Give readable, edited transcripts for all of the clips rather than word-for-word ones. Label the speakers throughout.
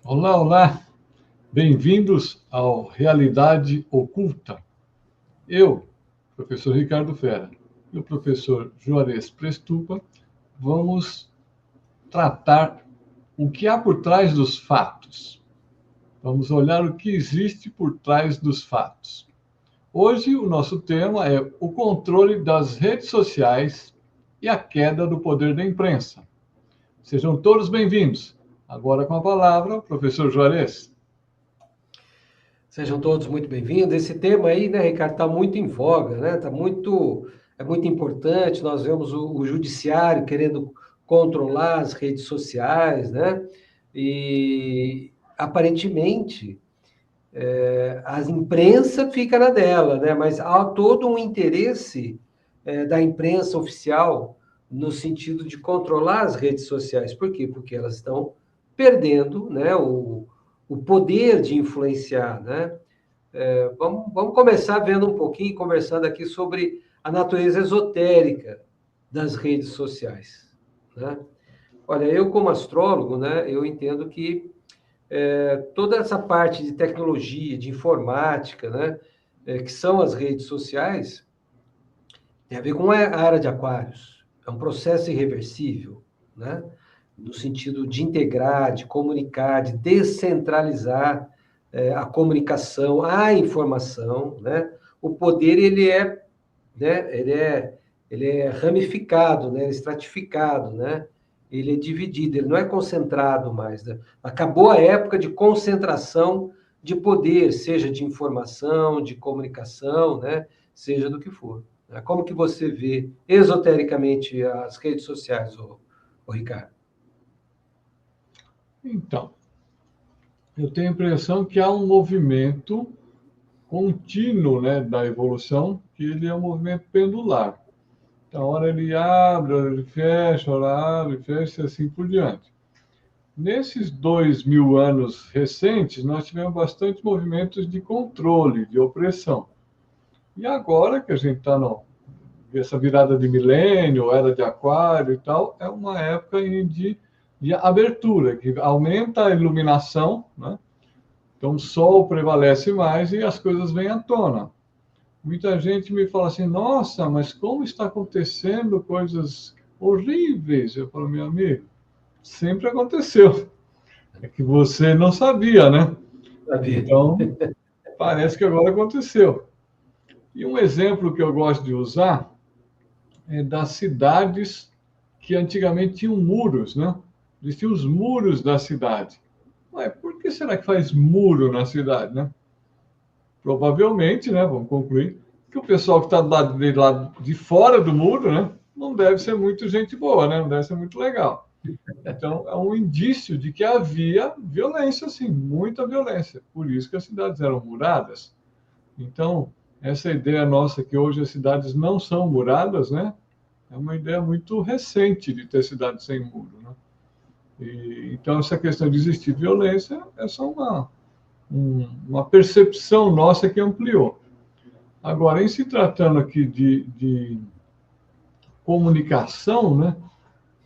Speaker 1: Olá, olá! Bem-vindos ao Realidade Oculta. Eu, professor Ricardo Fera, e o professor Juarez Prestupa vamos tratar o que há por trás dos fatos. Vamos olhar o que existe por trás dos fatos. Hoje, o nosso tema é o controle das redes sociais e a queda do poder da imprensa. Sejam todos bem-vindos. Agora com a palavra, o professor Juarez.
Speaker 2: Sejam todos muito bem-vindos. Esse tema aí, né, Ricardo, está muito em voga, né? É muito importante. Nós vemos o judiciário querendo controlar as redes sociais, né? E aparentemente a imprensa fica na dela, né? Mas há todo um interesse da imprensa oficial no sentido de controlar as redes sociais. Por quê? Porque elas estão perdendo, né, o poder de influenciar, né? Vamos começar vendo um pouquinho, conversando aqui sobre a natureza esotérica das redes sociais, né? Olha, eu como astrólogo, né, eu entendo que toda essa parte de tecnologia, de informática, né, que são as redes sociais, tem a ver com a área de aquários. É um processo irreversível, né? No sentido de integrar, de comunicar, de descentralizar a comunicação, a informação, né? O poder, né? Ele é ramificado, né? Estratificado, né? Ele é dividido, ele não é concentrado mais, né? Acabou a época de concentração de poder, seja de informação, de comunicação, né? Seja do que for. Como que você vê esotericamente as redes sociais, ô Ricardo?
Speaker 1: Então, eu tenho a impressão que há um movimento contínuo, né, da evolução, que ele é um movimento pendular. Então, hora ele abre, hora ele fecha, hora abre, fecha e assim por diante. Nesses 2000 anos recentes, nós tivemos bastante movimentos de controle, de opressão. E agora que a gente está essa virada de milênio, era de aquário e tal, é uma época de abertura, que aumenta a iluminação, né? Então, o sol prevalece mais e as coisas vêm à tona. Muita gente me fala assim, nossa, mas como está acontecendo coisas horríveis? Eu falo, meu amigo, sempre aconteceu. É que você não sabia, né?
Speaker 2: Sabia.
Speaker 1: Então, parece que agora aconteceu. E um exemplo que eu gosto de usar é das cidades que antigamente tinham muros, né? Existiam os muros da cidade. Mas por que será que faz muro na cidade, né? Provavelmente, né, vamos concluir, que o pessoal que está do lado de fora do muro, né, não deve ser muito gente boa, né, não deve ser muito legal. Então, é um indício de que havia violência, sim, muita violência. Por isso que as cidades eram muradas. Então, essa ideia nossa que hoje as cidades não são muradas, né, é uma ideia muito recente de ter cidades sem muro, né? Então, essa questão de existir violência é só uma percepção nossa que ampliou. Agora, em se tratando aqui de comunicação, né,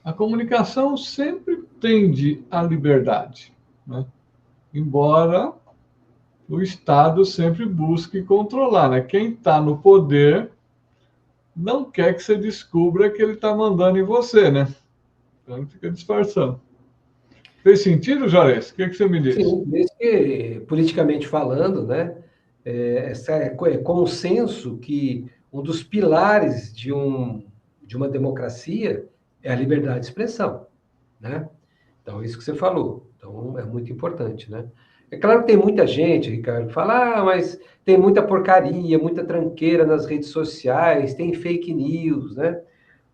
Speaker 1: a comunicação sempre tende à liberdade, né? Embora o Estado sempre busque controlar, né? Quem está no poder não quer que você descubra que ele está mandando em você, né? Então ele fica disfarçando. Fez sentido, Juarez? O que você me diz?
Speaker 2: Sim, desde que, politicamente falando, né, é consenso que um dos pilares de uma democracia é a liberdade de expressão, né? Então, isso que você falou. Então, é muito importante, né? É claro que tem muita gente, Ricardo, que fala, mas tem muita porcaria, muita tranqueira nas redes sociais, tem fake news, né?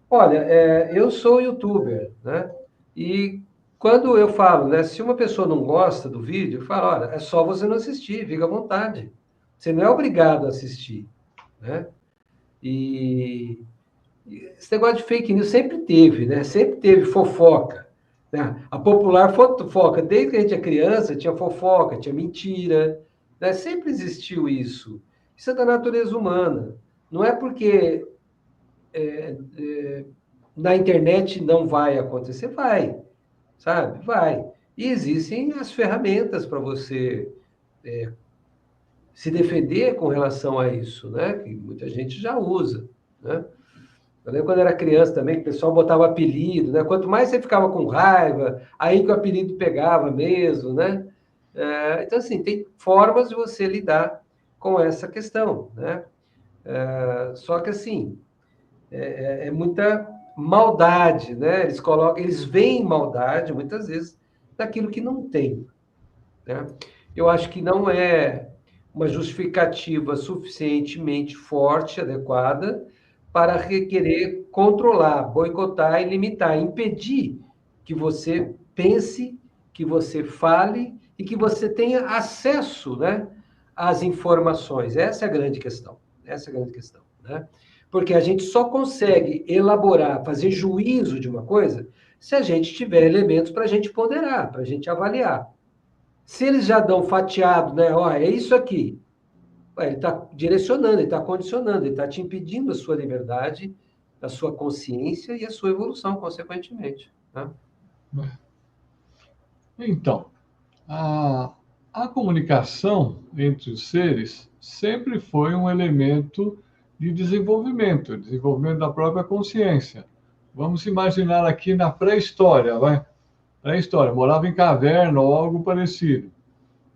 Speaker 2: Olha, eu sou youtuber, né? E quando eu falo, né? Se uma pessoa não gosta do vídeo, eu falo, olha, é só você não assistir, fica à vontade. Você não é obrigado a assistir, né? E esse negócio de fake news sempre teve, né? Sempre teve fofoca, né? A popular fofoca, desde que a gente é criança, tinha fofoca, tinha mentira, né? Sempre existiu isso. Isso é da natureza humana. Não é porque na internet não vai acontecer, vai, sabe? Vai. E existem as ferramentas para você se defender com relação a isso, né? Que muita gente já usa, né? Eu lembro quando era criança também, que o pessoal botava apelido, né? Quanto mais você ficava com raiva, aí que o apelido pegava mesmo, né? Então, assim, tem formas de você lidar com essa questão, né? Só que, assim, é muita maldade, né? Eles veem maldade, muitas vezes, naquilo que não tem, né? Eu acho que não é uma justificativa suficientemente forte, adequada, para querer controlar, boicotar e limitar, impedir que você pense, que você fale e que você tenha acesso, né, às informações. Essa é a grande questão. Essa é a grande questão, né? Porque a gente só consegue elaborar, fazer juízo de uma coisa, se a gente tiver elementos para a gente ponderar, para a gente avaliar. Se eles já dão fatiado, né? Ó, é isso aqui. Ele está direcionando, ele está condicionando, ele está te impedindo a sua liberdade, a sua consciência e a sua evolução, consequentemente. Tá?
Speaker 1: Então, a, a comunicação entre os seres sempre foi um elemento de desenvolvimento da própria consciência. Vamos imaginar aqui na pré-história, vai? Pré-história, morava em caverna ou algo parecido.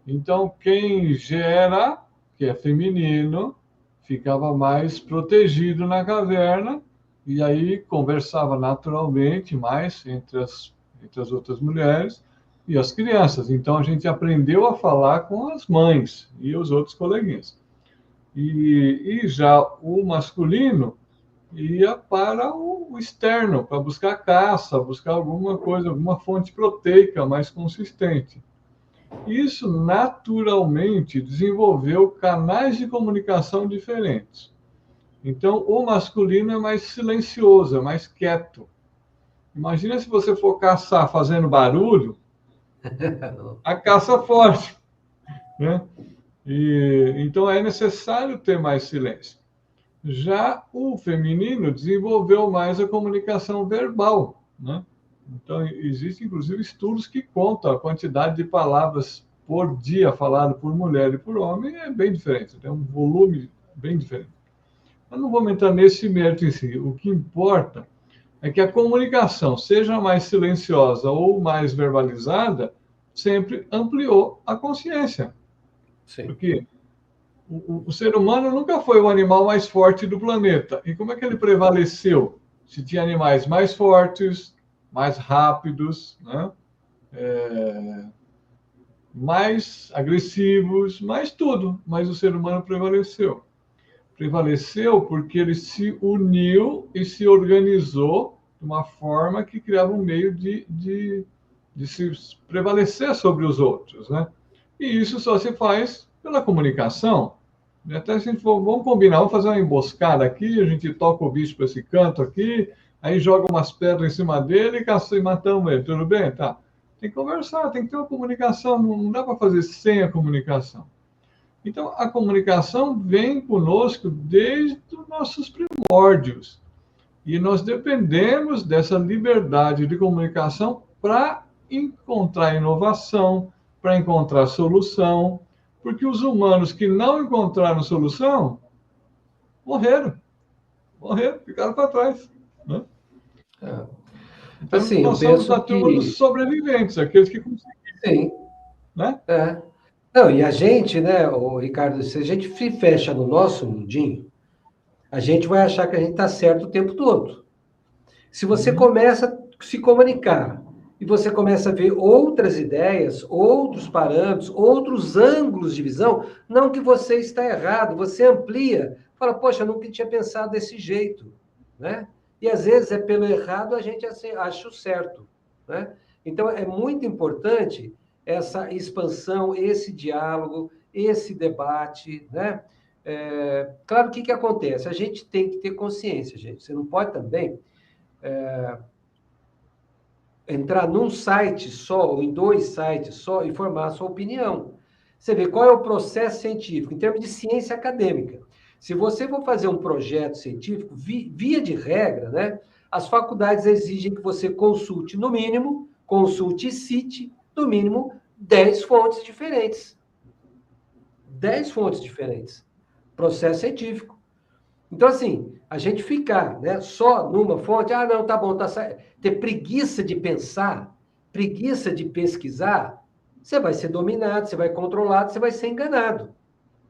Speaker 1: Então, quem gera, que é feminino, ficava mais protegido na caverna e aí conversava naturalmente mais entre as outras mulheres e as crianças. Então, a gente aprendeu a falar com as mães e os outros coleguinhas. E já o masculino ia para o externo, para buscar caça, buscar alguma coisa, alguma fonte proteica mais consistente. Isso naturalmente desenvolveu canais de comunicação diferentes. Então, o masculino é mais silencioso, é mais quieto. Imagina se você for caçar fazendo barulho, a caça foge, né? Então é necessário ter mais silêncio. Já o feminino desenvolveu mais a comunicação verbal, né? Então, existem, inclusive, estudos que contam a quantidade de palavras por dia falado por mulher e por homem é bem diferente, tem um volume bem diferente. Mas não vou entrar nesse mérito em si. O que importa é que a comunicação, seja mais silenciosa ou mais verbalizada, sempre ampliou a consciência.
Speaker 2: Sim.
Speaker 1: Porque o ser humano nunca foi o animal mais forte do planeta. E como é que ele prevaleceu? Se tinha animais mais fortes, mais rápidos, né? Mais agressivos, mais tudo. Mas o ser humano prevaleceu. Prevaleceu porque ele se uniu e se organizou de uma forma que criava um meio de se prevalecer sobre os outros, né? E isso só se faz pela comunicação. Até se a gente for, vamos combinar, vamos fazer uma emboscada aqui, a gente toca o bicho para esse canto aqui, aí joga umas pedras em cima dele e matamos ele, tudo bem? Tá. Tem que conversar, tem que ter uma comunicação, não dá para fazer sem a comunicação. Então, a comunicação vem conosco desde os nossos primórdios. E nós dependemos dessa liberdade de comunicação para encontrar inovação, para encontrar solução, porque os humanos que não encontraram solução morreram, ficaram para trás. Né? Então,
Speaker 2: Assim, eu
Speaker 1: nós somos
Speaker 2: penso
Speaker 1: a turma dos
Speaker 2: que...
Speaker 1: sobreviventes, aqueles que conseguiram.
Speaker 2: Sim.
Speaker 1: Né?
Speaker 2: Não, e a gente, né, o Ricardo, se a gente se fecha no nosso mundinho, a gente vai achar que a gente está certo o tempo todo. Se você começa a se comunicar e você começa a ver outras ideias, outros parâmetros, outros ângulos de visão, não que você está errado, você amplia, fala, poxa, eu nunca tinha pensado desse jeito, né? E às vezes é pelo errado a gente acha o certo, né? Então é muito importante essa expansão, esse diálogo, esse debate, né? Claro, o que acontece? A gente tem que ter consciência, gente. Você não pode também entrar num site só, ou em 2 sites só, e formar a sua opinião. Você vê qual é o processo científico, em termos de ciência acadêmica. Se você for fazer um projeto científico, via de regra, né, as faculdades exigem que você consulte, no mínimo, consulte e cite no mínimo 10 fontes diferentes. 10 fontes diferentes. Processo científico. Então, assim, a gente ficar, né, só numa fonte, não, tá bom, tá certo. Ter preguiça de pensar, preguiça de pesquisar, você vai ser dominado, você vai controlado, você vai ser enganado.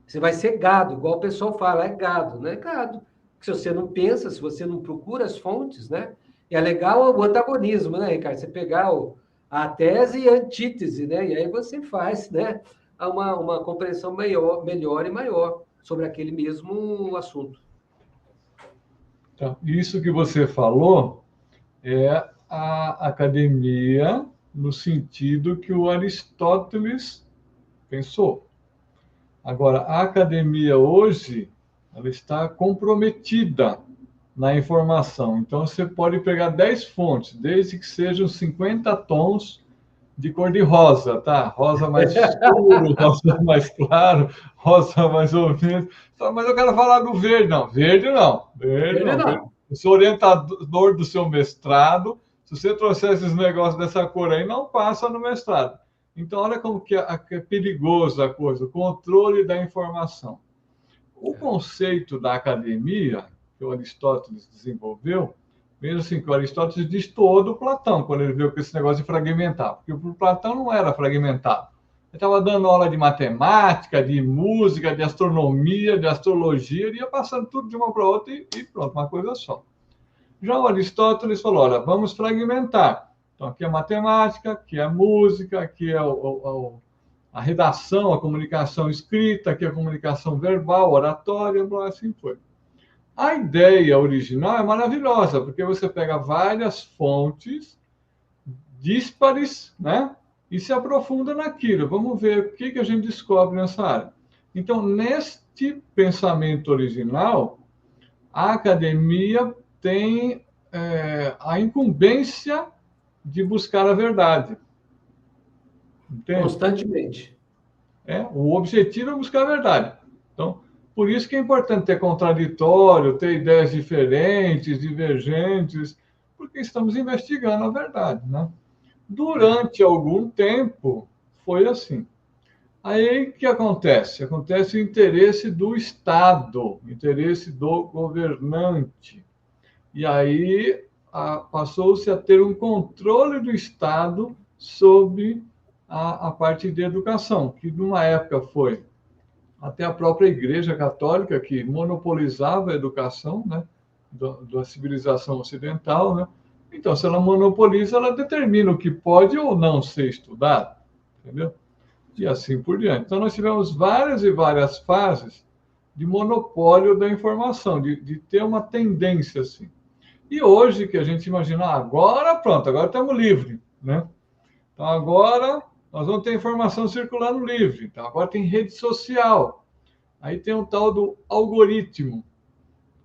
Speaker 2: Você vai ser gado, igual o pessoal fala, é gado, né? É gado. Porque se você não pensa, se você não procura as fontes, né? E é legal o antagonismo, né, Ricardo? Você pegar a tese e a antítese, né? E aí você faz, né? Uma compreensão melhor e maior sobre aquele mesmo assunto.
Speaker 1: Então, isso que você falou é a academia no sentido que o Aristóteles pensou. Agora, a academia hoje, ela está comprometida na informação. Então, você pode pegar 10 fontes, desde que sejam 50 tons de cor de rosa, tá? Rosa mais escuro, rosa mais claro, rosa mais ou menos. Mas eu quero falar do verde. Não, verde não. Verde não. Verde. Eu sou orientador do seu mestrado. Se você trouxer esses negócios dessa cor aí, não passa no mestrado. Então, olha como que é perigoso a coisa, o controle da informação. O conceito da academia, que o Aristóteles desenvolveu, mesmo assim, que o Aristóteles distorce do Platão, quando ele viu que esse negócio de fragmentar, porque o Platão não era fragmentado. Ele estava dando aula de matemática, de música, de astronomia, de astrologia, ele ia passando tudo de uma para outra e pronto, uma coisa só. Já o Aristóteles falou, olha, vamos fragmentar. Então, aqui é matemática, aqui é música, aqui é a redação, a comunicação escrita, aqui é a comunicação verbal, oratória, assim foi. A ideia original é maravilhosa, porque você pega várias fontes díspares, né? E se aprofunda naquilo. Vamos ver o que a gente descobre nessa área. Então, neste pensamento original, a academia tem a incumbência de buscar a verdade.
Speaker 2: Entende? Constantemente.
Speaker 1: O objetivo é buscar a verdade. Então, por isso que é importante ter contraditório, ter ideias diferentes, divergentes, porque estamos investigando a verdade, né? Durante algum tempo, foi assim. Aí, o que acontece? Acontece o interesse do Estado, o interesse do governante. E aí, passou-se a ter um controle do Estado sobre a parte de educação, que numa época foi até a própria Igreja Católica, que monopolizava a educação, né, da civilização ocidental, né? Então, se ela monopoliza, ela determina o que pode ou não ser estudado, entendeu? E assim por diante. Então, nós tivemos várias e várias fases de monopólio da informação, de ter uma tendência assim. E hoje, que a gente imagina, agora pronto, agora estamos livres, né? Então, agora nós vamos ter informação circulando livre. Então, agora tem rede social. Aí tem um tal do algoritmo,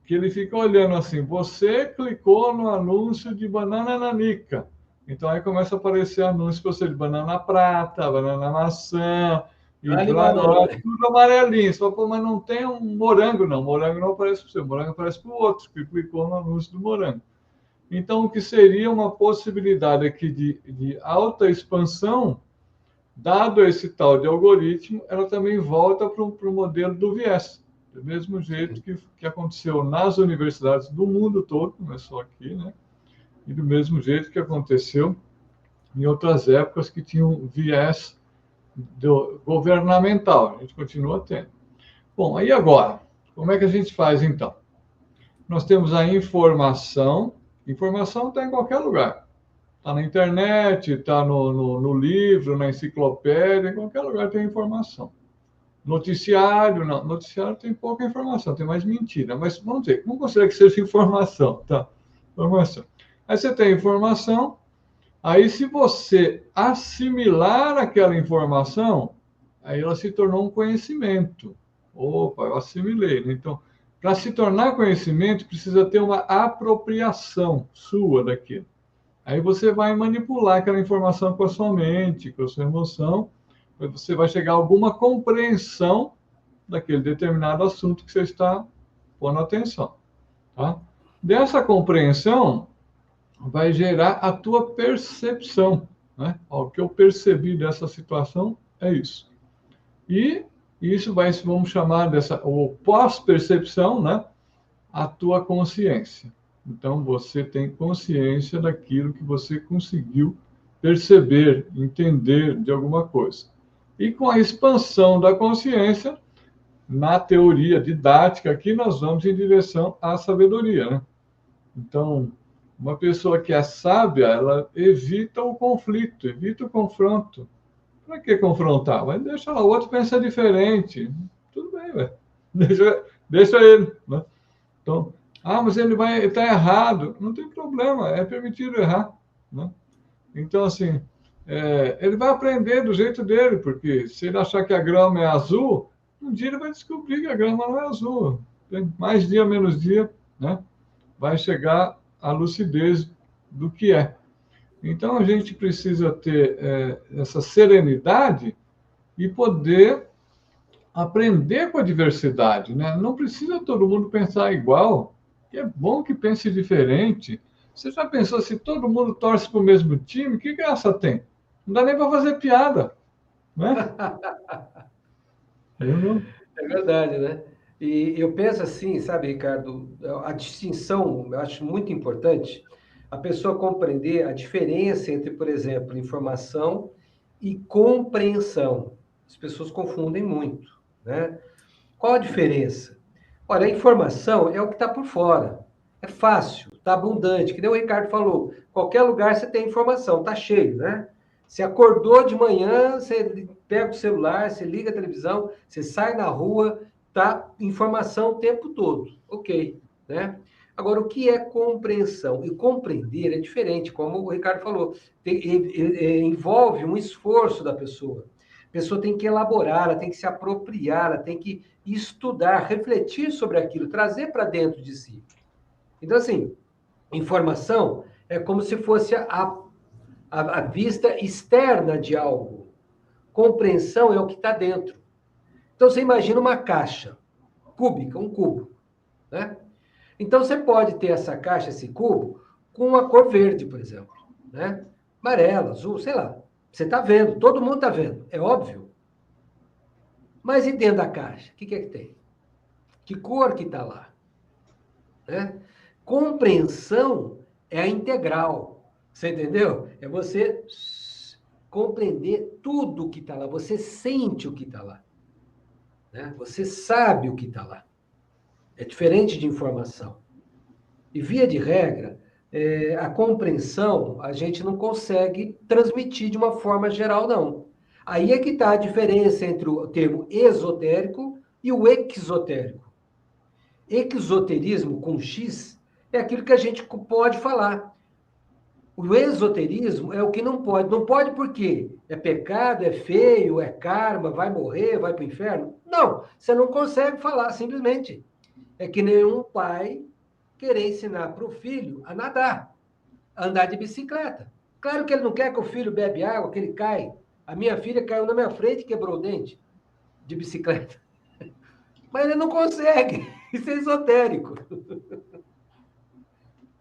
Speaker 1: que ele fica olhando assim, você clicou no anúncio de banana nanica. Então, aí começa a aparecer anúncio para você de banana prata, banana maçã, e tudo amarelinho. Você fala, pô, mas não tem um morango, não. Morango não aparece para você, morango aparece para o outro, que clicou no anúncio do morango. Então, o que seria uma possibilidade aqui de alta expansão, dado esse tal de algoritmo, ela também volta para o modelo do viés. Do mesmo jeito que aconteceu nas universidades do mundo todo, não é só aqui, né? E do mesmo jeito que aconteceu em outras épocas que tinham viés governamental. A gente continua tendo. Bom, aí agora, como é que a gente faz então? Nós temos a informação. Informação está em qualquer lugar. Está na internet, está no livro, na enciclopédia, em qualquer lugar tem informação. Noticiário, não. Noticiário tem pouca informação, tem mais mentira. Mas vamos dizer, não considera que seja informação, tá? Informação. Aí você tem informação, aí se você assimilar aquela informação, aí ela se tornou um conhecimento. Opa, eu assimilei, né? Então, para se tornar conhecimento, precisa ter uma apropriação sua daquilo. Aí você vai manipular aquela informação com a sua mente, com a sua emoção, você vai chegar a alguma compreensão daquele determinado assunto que você está pondo atenção. Tá? Dessa compreensão, vai gerar a tua percepção. né? O que eu percebi dessa situação é isso. E isso vai, vamos chamar dessa, ou pós-percepção, né? A tua consciência. Então, você tem consciência daquilo que você conseguiu perceber, entender de alguma coisa. E com a expansão da consciência, na teoria didática, aqui nós vamos em direção à sabedoria, né? Então, uma pessoa que é sábia, ela evita o conflito, evita o confronto. Para que confrontar? Mas deixa lá, o outro pensa diferente. Tudo bem, velho. Deixa ele, né? Então, mas ele vai estar errado. Não tem problema, é permitido errar, né? Então, assim, ele vai aprender do jeito dele, porque se ele achar que a grama é azul, um dia ele vai descobrir que a grama não é azul. Mais dia, menos dia, né? Vai chegar à lucidez do que é. Então, a gente precisa ter essa serenidade e poder aprender com a diversidade, né? Não precisa todo mundo pensar igual. É bom que pense diferente. Você já pensou se todo mundo torce para o mesmo time? Que graça tem? Não dá nem para fazer piada, né?
Speaker 2: É verdade, né? E eu penso assim, sabe, Ricardo, a distinção, eu acho muito importante a pessoa compreender a diferença entre, por exemplo, informação e compreensão. As pessoas confundem muito, né? Qual a diferença? Olha, a informação é o que está por fora. É fácil, está abundante. Que nem o Ricardo falou, qualquer lugar você tem informação, está cheio, né? Você acordou de manhã, você pega o celular, você liga a televisão, você sai na rua, tá informação o tempo todo. Ok, né? Agora, o que é compreensão? E compreender é diferente, como o Ricardo falou. Envolve um esforço da pessoa. A pessoa tem que elaborar, ela tem que se apropriar, ela tem que estudar, refletir sobre aquilo, trazer para dentro de si. Então, assim, informação é como se fosse a vista externa de algo. Compreensão é o que está dentro. Então, você imagina uma caixa cúbica, um cubo, né? Então, você pode ter essa caixa, esse cubo, com uma cor verde, por exemplo, né? Amarela, azul, sei lá. Você está vendo, todo mundo está vendo, é óbvio. Mas e dentro da caixa? O que é que tem? Que cor que está lá? Né? Compreensão é a integral. Você entendeu? É você compreender tudo o que está lá. Você sente o que está lá. Né? Você sabe o que está lá. É diferente de informação. E, via de regra, a compreensão a gente não consegue transmitir de uma forma geral, não. Aí é que está a diferença entre o termo esotérico e o exotérico. Exoterismo, com X, é aquilo que a gente pode falar. O esoterismo é o que não pode. Não pode por quê? É pecado, é feio, é karma, vai morrer, vai para o inferno? Não, você não consegue falar, simplesmente. É que nenhum pai querer ensinar para o filho a nadar, a andar de bicicleta. Claro que ele não quer que o filho bebe água, que ele cai. A minha filha caiu na minha frente e quebrou o dente de bicicleta. Mas ele não consegue. Isso é esotérico.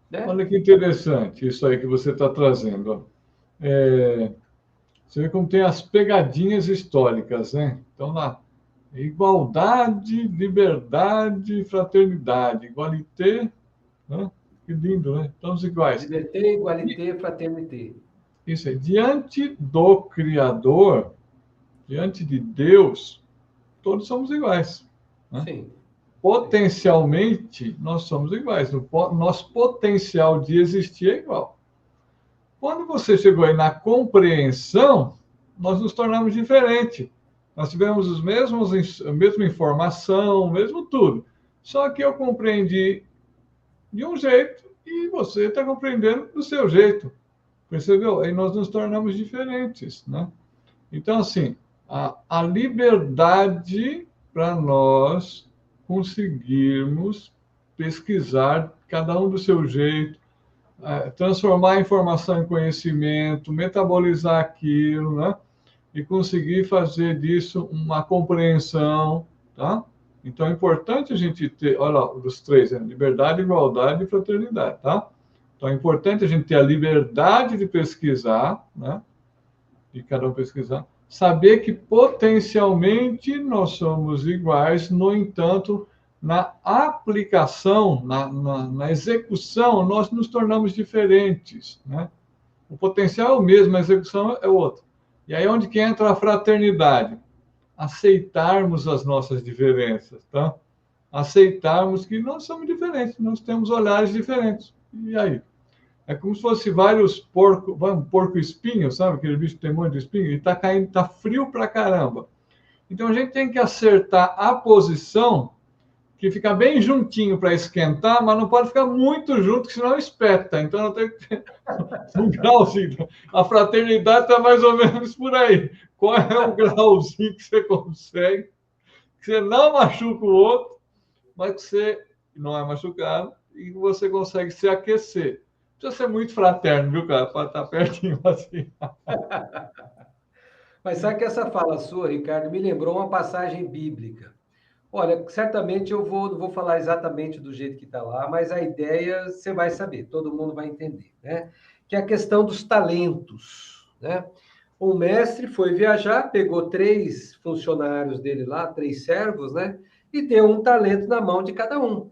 Speaker 2: Né?
Speaker 1: Olha que interessante isso aí que você está trazendo. Você vê como tem as pegadinhas históricas, né? Então, lá, igualdade, liberdade, fraternidade, igualité, né? Que lindo, né? Todos iguais.
Speaker 2: Liberté, igualité, fraternité.
Speaker 1: Isso aí. Diante do Criador, diante de Deus, todos somos iguais. Né?
Speaker 2: Sim.
Speaker 1: Potencialmente, nós somos iguais. Nosso potencial de existir é igual. Quando você chegou aí na compreensão, nós nos tornamos diferentes. Nós tivemos a mesma informação, o mesmo tudo. Só que eu compreendi de um jeito e você está compreendendo do seu jeito. Percebeu? Aí nós nos tornamos diferentes, né? Então, assim, a liberdade para nós conseguirmos pesquisar, cada um do seu jeito, transformar a informação em conhecimento, metabolizar aquilo, né? E conseguir fazer disso uma compreensão, tá? Então, é importante a gente ter, olha lá, os três, né? Liberdade, igualdade e fraternidade, tá? Então, é importante a gente ter a liberdade de pesquisar, né? e cada um pesquisar, saber que potencialmente nós somos iguais, no entanto, na aplicação, na execução, nós nos tornamos diferentes, né? O potencial é o mesmo, a execução é outra. E aí é onde que entra a fraternidade? Aceitarmos as nossas diferenças, tá? Aceitarmos que nós somos diferentes, nós temos olhares diferentes. E aí? É como se fosse vários porco-espinho, sabe? Aquele bicho que tem um monte de espinho, e está caindo, está frio pra caramba. Então a gente tem que acertar a posição que fica bem juntinho para esquentar, mas não pode ficar muito junto, senão espeta. Então não tem que ter um grauzinho. A fraternidade está mais ou menos por aí. Qual é o grauzinho que você consegue, que você não machuca o outro, mas que você não é machucado e você consegue se aquecer. Precisa ser muito fraterno, viu, cara? Para estar pertinho assim.
Speaker 2: Mas sabe que essa fala sua, Ricardo, me lembrou uma passagem bíblica. Olha, certamente não vou falar exatamente do jeito que está lá, mas a ideia você vai saber, todo mundo vai entender, né? Que é a questão dos talentos, né? O mestre foi viajar, pegou 3 funcionários dele lá, 3 servos, né? E deu um talento na mão de cada um.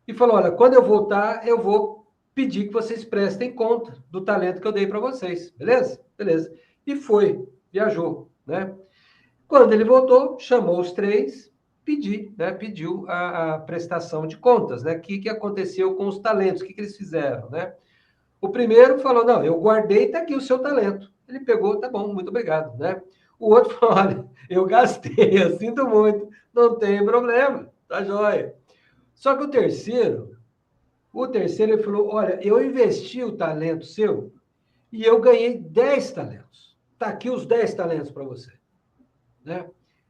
Speaker 2: E falou: olha, quando eu voltar, eu vou pedir que vocês prestem conta do talento que eu dei para vocês, beleza? Beleza. E foi, viajou, né? Quando ele voltou, chamou os 3, pediu a prestação de contas, né? O que aconteceu com os talentos, o que eles fizeram, né? O primeiro falou: não, eu guardei, está aqui o seu talento. Ele pegou, tá bom, muito obrigado, né? O outro falou: olha, eu gastei, eu sinto muito, não tem problema, tá jóia. Só que o terceiro ele falou: olha, eu investi o talento seu e eu ganhei 10 talentos. Está aqui os 10 talentos para você, né?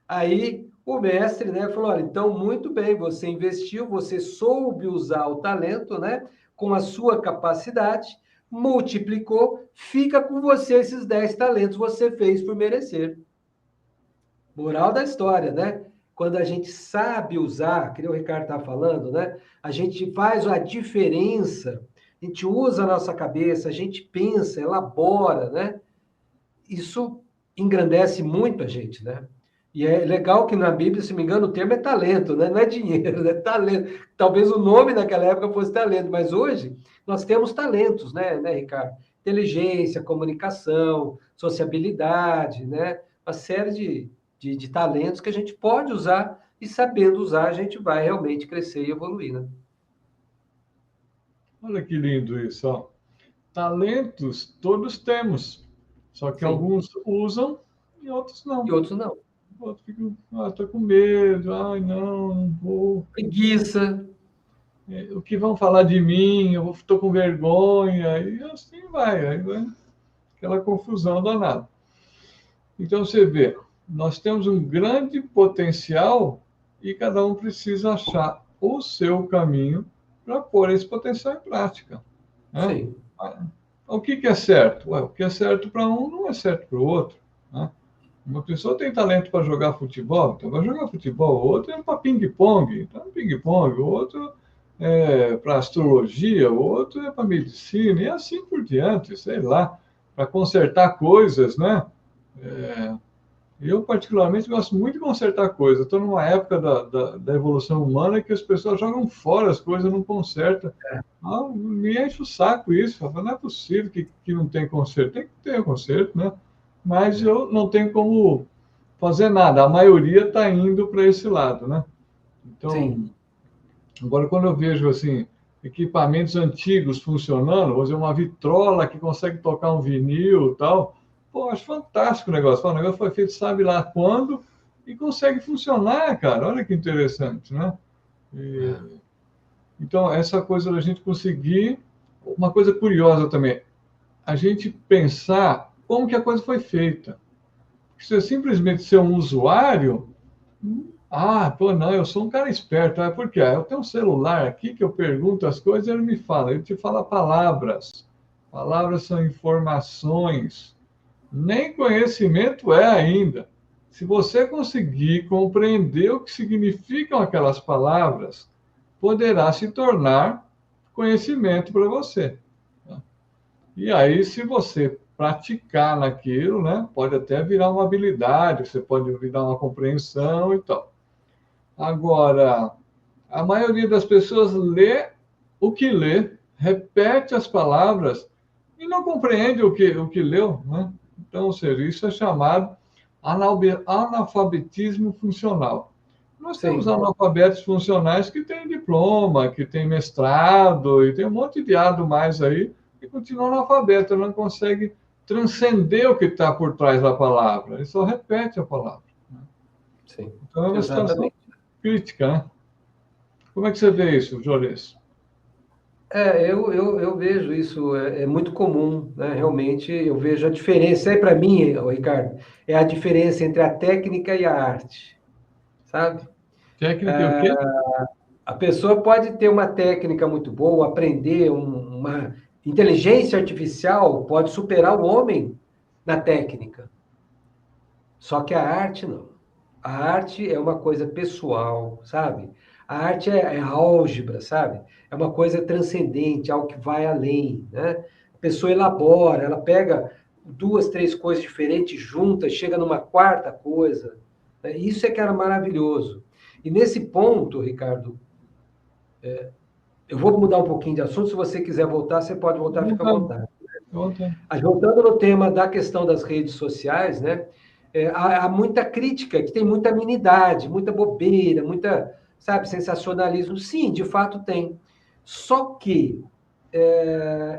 Speaker 2: Aí o mestre, né, falou: olha, então muito bem, você investiu, você soube usar o talento, né, com a sua capacidade, multiplicou, fica com você esses 10 talentos, você fez por merecer. Moral da história, né? Quando a gente sabe usar, que o Ricardo está falando, né? A gente faz a diferença, a gente usa a nossa cabeça, a gente pensa, elabora, né? Isso engrandece muito a gente, né? E é legal que na Bíblia, se não me engano, o termo é talento, né? Não é dinheiro, é talento. Talvez o nome naquela época fosse talento, mas hoje nós temos talentos, né, Ricardo? Inteligência, comunicação, sociabilidade, né? Uma série de talentos que a gente pode usar e, sabendo usar, a gente vai realmente crescer e evoluir, né?
Speaker 1: Olha que lindo isso, ó. Talentos todos temos, só que
Speaker 2: Sim.
Speaker 1: alguns usam e outros
Speaker 2: E
Speaker 1: não.
Speaker 2: outros não.
Speaker 1: Outros ficam, tô com medo, ai, não vou.
Speaker 2: Preguiça.
Speaker 1: O que vão falar de mim? Eu estou com vergonha, e assim vai, aí vai aquela confusão danada. Então você vê, nós temos um grande potencial e cada um precisa achar o seu caminho para pôr esse potencial em prática, né?
Speaker 2: Sim.
Speaker 1: O que é certo? Ué, o que é certo para um não é certo para o outro, né? Uma pessoa tem talento para jogar futebol, então vai jogar futebol. O outro é para ping-pong, então ping-pong. O outro é para astrologia, o outro é para medicina, e assim por diante, sei lá, para consertar coisas, né? Eu, particularmente, gosto muito de consertar coisas. Estou numa época da evolução humana que as pessoas jogam fora as coisas, não consertam. Ah, me enche o saco isso. Eu falo, não é possível que não tem conserto. Tem que ter conserto, né? Mas eu não tenho como fazer nada. A maioria está indo para esse lado, né? Então,
Speaker 2: Sim.
Speaker 1: agora quando eu vejo assim equipamentos antigos funcionando, vou dizer, uma vitrola que consegue tocar um vinil e tal, pô, acho fantástico o negócio. O negócio foi feito sabe lá quando e consegue funcionar, cara. Olha que interessante, né? E, então, essa coisa da gente conseguir, uma coisa curiosa também, a gente pensar como que a coisa foi feita. Se eu simplesmente ser um usuário, pô, não, eu sou um cara esperto. Por quê? Eu tenho um celular aqui que eu pergunto as coisas e ele me fala. Ele te fala palavras. Palavras são informações. Nem conhecimento é ainda. Se você conseguir compreender o que significam aquelas palavras, poderá se tornar conhecimento para você. E aí, se você praticar naquilo, né? Pode até virar uma habilidade, você pode virar uma compreensão e tal. Agora, a maioria das pessoas lê o que lê, repete as palavras e não compreende o que leu, né? Então, ou seja, isso é chamado analfabetismo funcional. Nós temos
Speaker 2: Sim,
Speaker 1: analfabetos funcionais que têm diploma, que têm mestrado, e tem um monte de ado mais aí, e continua analfabeto, não consegue transcender o que está por trás da palavra, ele só repete a palavra.
Speaker 2: sim,
Speaker 1: Então é uma situação
Speaker 2: exatamente.
Speaker 1: crítica, né? Como é que você vê isso, Joris?
Speaker 2: Eu vejo isso, é muito comum, né? Realmente, eu vejo a diferença. Aí, para mim, ô, Ricardo, é a diferença entre a técnica e a arte, sabe?
Speaker 1: Técnica e o quê?
Speaker 2: A pessoa pode ter uma técnica muito boa, aprender uma inteligência artificial pode superar o homem na técnica. Só que a arte não. A arte é uma coisa pessoal, sabe? A arte é álgebra, sabe? É uma coisa transcendente, algo que vai além, né? A pessoa elabora, ela pega duas, três coisas diferentes juntas, chega numa quarta coisa, né? Isso é que era maravilhoso. E nesse ponto, Ricardo, eu vou mudar um pouquinho de assunto. Se você quiser voltar, você pode voltar, fica à
Speaker 1: Voltando,
Speaker 2: vontade.
Speaker 1: voltando.
Speaker 2: Voltando no tema da questão das redes sociais, né? Há muita crítica, que tem muita amenidade, muita bobeira, muita, sabe, sensacionalismo. Sim, de fato tem. Só que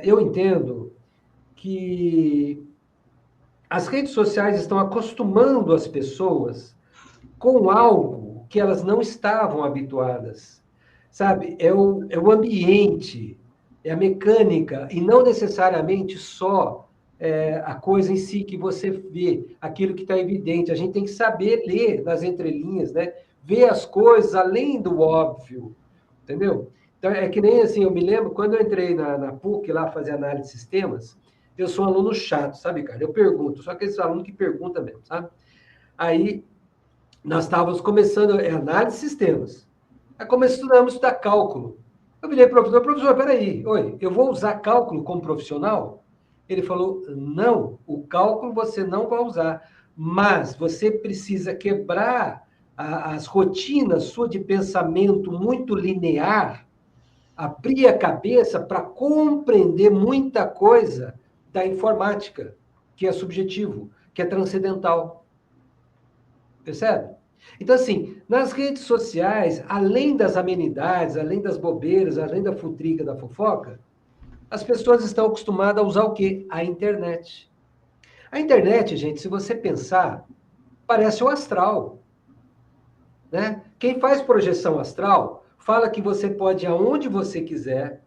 Speaker 2: eu entendo que as redes sociais estão acostumando as pessoas com algo que elas não estavam habituadas. Sabe? É o ambiente, é a mecânica, e não necessariamente só a coisa em si que você vê, aquilo que está evidente. A gente tem que saber ler nas entrelinhas, né? Ver as coisas além do óbvio, entendeu? Então, é que nem assim, eu me lembro, quando eu entrei na PUC lá fazer análise de sistemas, eu sou um aluno chato, sabe, cara? Eu pergunto, só aquele aluno que pergunta mesmo, sabe? Aí, nós estávamos começando análise de sistemas. Aí começamos a estudar cálculo. Eu virei professor, peraí, oi, eu vou usar cálculo como profissional? Ele falou, não, o cálculo você não vai usar, mas você precisa quebrar as rotinas sua de pensamento muito linear, abrir a cabeça para compreender muita coisa da informática, que é subjetivo, que é transcendental. Percebe? Então, assim, nas redes sociais, além das amenidades, além das bobeiras, além da futrica, da fofoca, as pessoas estão acostumadas a usar o quê? A internet. A internet, gente, se você pensar, parece o astral, né? Quem faz projeção astral fala que você pode ir aonde você quiser,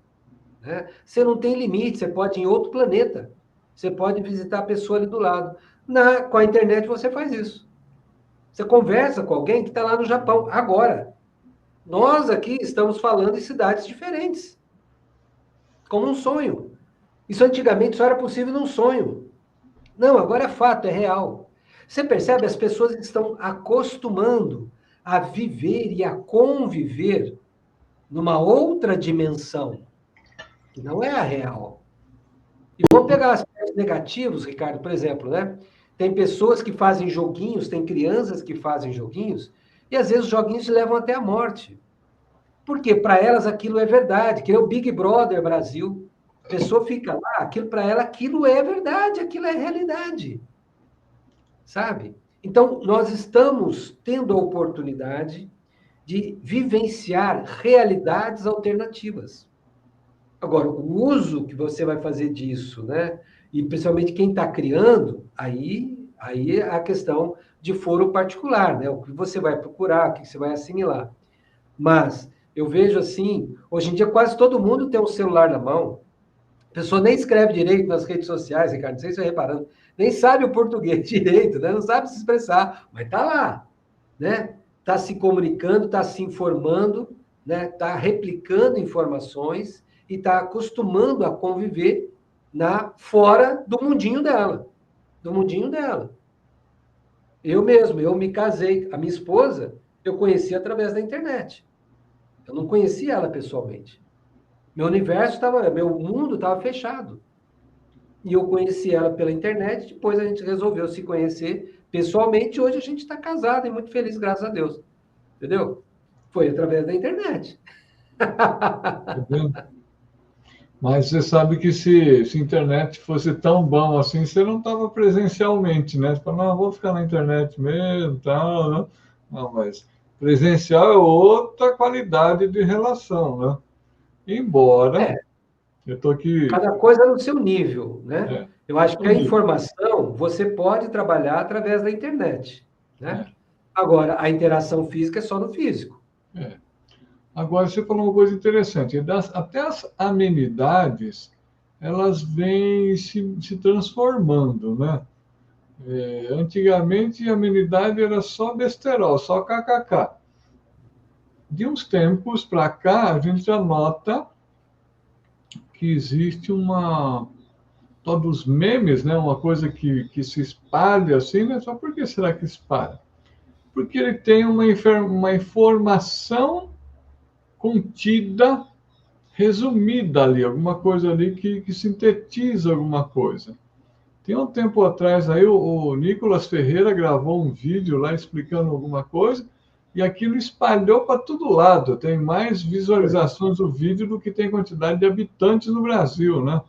Speaker 2: né? Você não tem limite, você pode ir em outro planeta. Você pode visitar a pessoa ali do lado. Com a internet você faz isso. Você conversa com alguém que está lá no Japão, agora. Nós aqui estamos falando em cidades diferentes, como um sonho. Isso antigamente só era possível num sonho. Não, agora é fato, é real. Você percebe? As pessoas estão acostumando a viver e a conviver numa outra dimensão, que não é a real. E vamos pegar aspectos negativos, Ricardo, por exemplo, né? Tem pessoas que fazem joguinhos, tem crianças que fazem joguinhos, e às vezes os joguinhos levam até a morte. Porque para elas aquilo é verdade, que é o Big Brother Brasil. A pessoa fica lá, aquilo para ela, aquilo é verdade, aquilo é realidade. Sabe? Então, nós estamos tendo a oportunidade de vivenciar realidades alternativas. Agora, o uso que você vai fazer disso, né? E principalmente quem está criando, aí é a questão de foro particular, né? O que você vai procurar, o que você vai assimilar. Mas eu vejo assim, hoje em dia quase todo mundo tem um celular na mão. A pessoa nem escreve direito nas redes sociais, Ricardo, não sei se você está reparando, nem sabe o português direito, né? Não sabe se expressar, mas está lá, né? Está se comunicando, está se informando, né? Está replicando informações e está acostumando a conviver fora do mundinho dela, do mundinho dela. Eu mesmo, eu me casei, a minha esposa, eu conheci através da internet. Eu não conhecia ela pessoalmente. Meu mundo estava fechado. e eu conheci ela pela internet, depois a gente resolveu se conhecer pessoalmente, hoje a gente está casado e muito feliz, graças a Deus. Entendeu? Foi através da internet.
Speaker 1: Tá vendo? Mas você sabe que se a internet fosse tão bom assim, você não estava presencialmente, né? Você fala, não, vou ficar na internet mesmo, tal, né? Não, mas presencial é outra qualidade de relação, né? Embora,
Speaker 2: É,
Speaker 1: eu estou aqui,
Speaker 2: cada coisa no seu nível, né?
Speaker 1: é,
Speaker 2: Eu acho que
Speaker 1: no
Speaker 2: a
Speaker 1: nível,
Speaker 2: informação você pode trabalhar através da internet, né?
Speaker 1: é,
Speaker 2: Agora, a interação física é só no físico.
Speaker 1: é. Agora, você falou uma coisa interessante, até as amenidades, elas vêm se transformando, né? Antigamente, a amenidade era só besterol, só kkk. De uns tempos para cá, a gente já nota que existe uma tal dos memes, né? Uma coisa que se espalha assim, né? Só por que será que espalha? Porque ele tem uma informação contida, resumida ali, alguma coisa ali que sintetiza alguma coisa. Tem um tempo atrás aí o Nicolas Ferreira gravou um vídeo lá explicando alguma coisa e aquilo espalhou para todo lado. Tem mais visualizações do vídeo do que tem quantidade de habitantes no Brasil, né?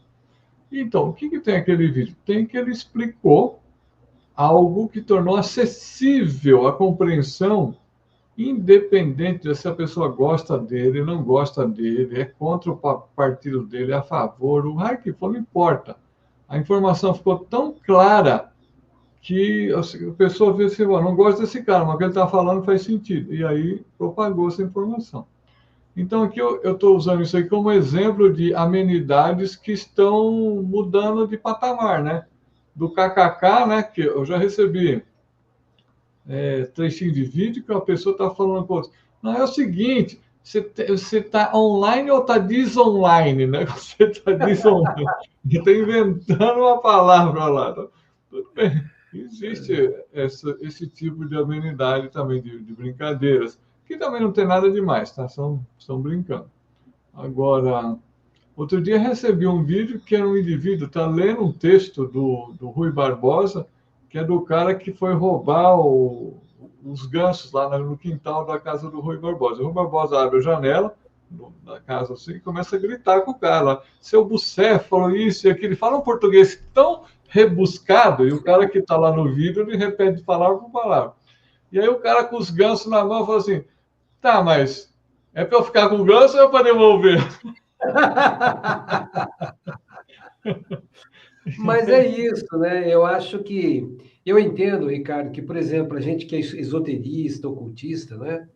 Speaker 1: Então, o que tem aquele vídeo? Tem que ele explicou algo que tornou acessível a compreensão, independente de se a pessoa gosta dele, não gosta dele, é contra o partido dele, é a favor, o raio que for, não importa. A informação ficou tão clara que assim, a pessoa vê assim, não gosta desse cara, mas o que ele está falando faz sentido. E aí propagou essa informação. Então, aqui eu estou usando isso aí como exemplo de amenidades que estão mudando de patamar, né? Do KKK, né? Que eu já recebi trechinho de vídeo que uma pessoa está falando com outra. Não, é o seguinte, você está online ou está desonline, né? Você está desonline. Está inventando uma palavra lá. Tudo bem. Existe esse tipo de amenidade também, de brincadeiras, que também não tem nada demais, tá? Estão brincando. Agora, outro dia recebi um vídeo que era um indivíduo, está lendo um texto do Rui Barbosa, que é do cara que foi roubar os gansos lá no quintal da casa do Rui Barbosa. O Rui Barbosa abre a janela da casa assim e começa a gritar com o cara. Seu Bucéfalo, isso e aquilo. Ele fala um português tão rebuscado, e o cara que está lá no vídeo, ele repete palavra por palavra. E aí o cara com os gansos na mão fala assim, tá, mas é para eu ficar com o ganso ou é para devolver?
Speaker 2: Mas é isso, né? Eu acho que. Eu entendo, Ricardo, que, por exemplo, a gente que é esoterista, ocultista, né?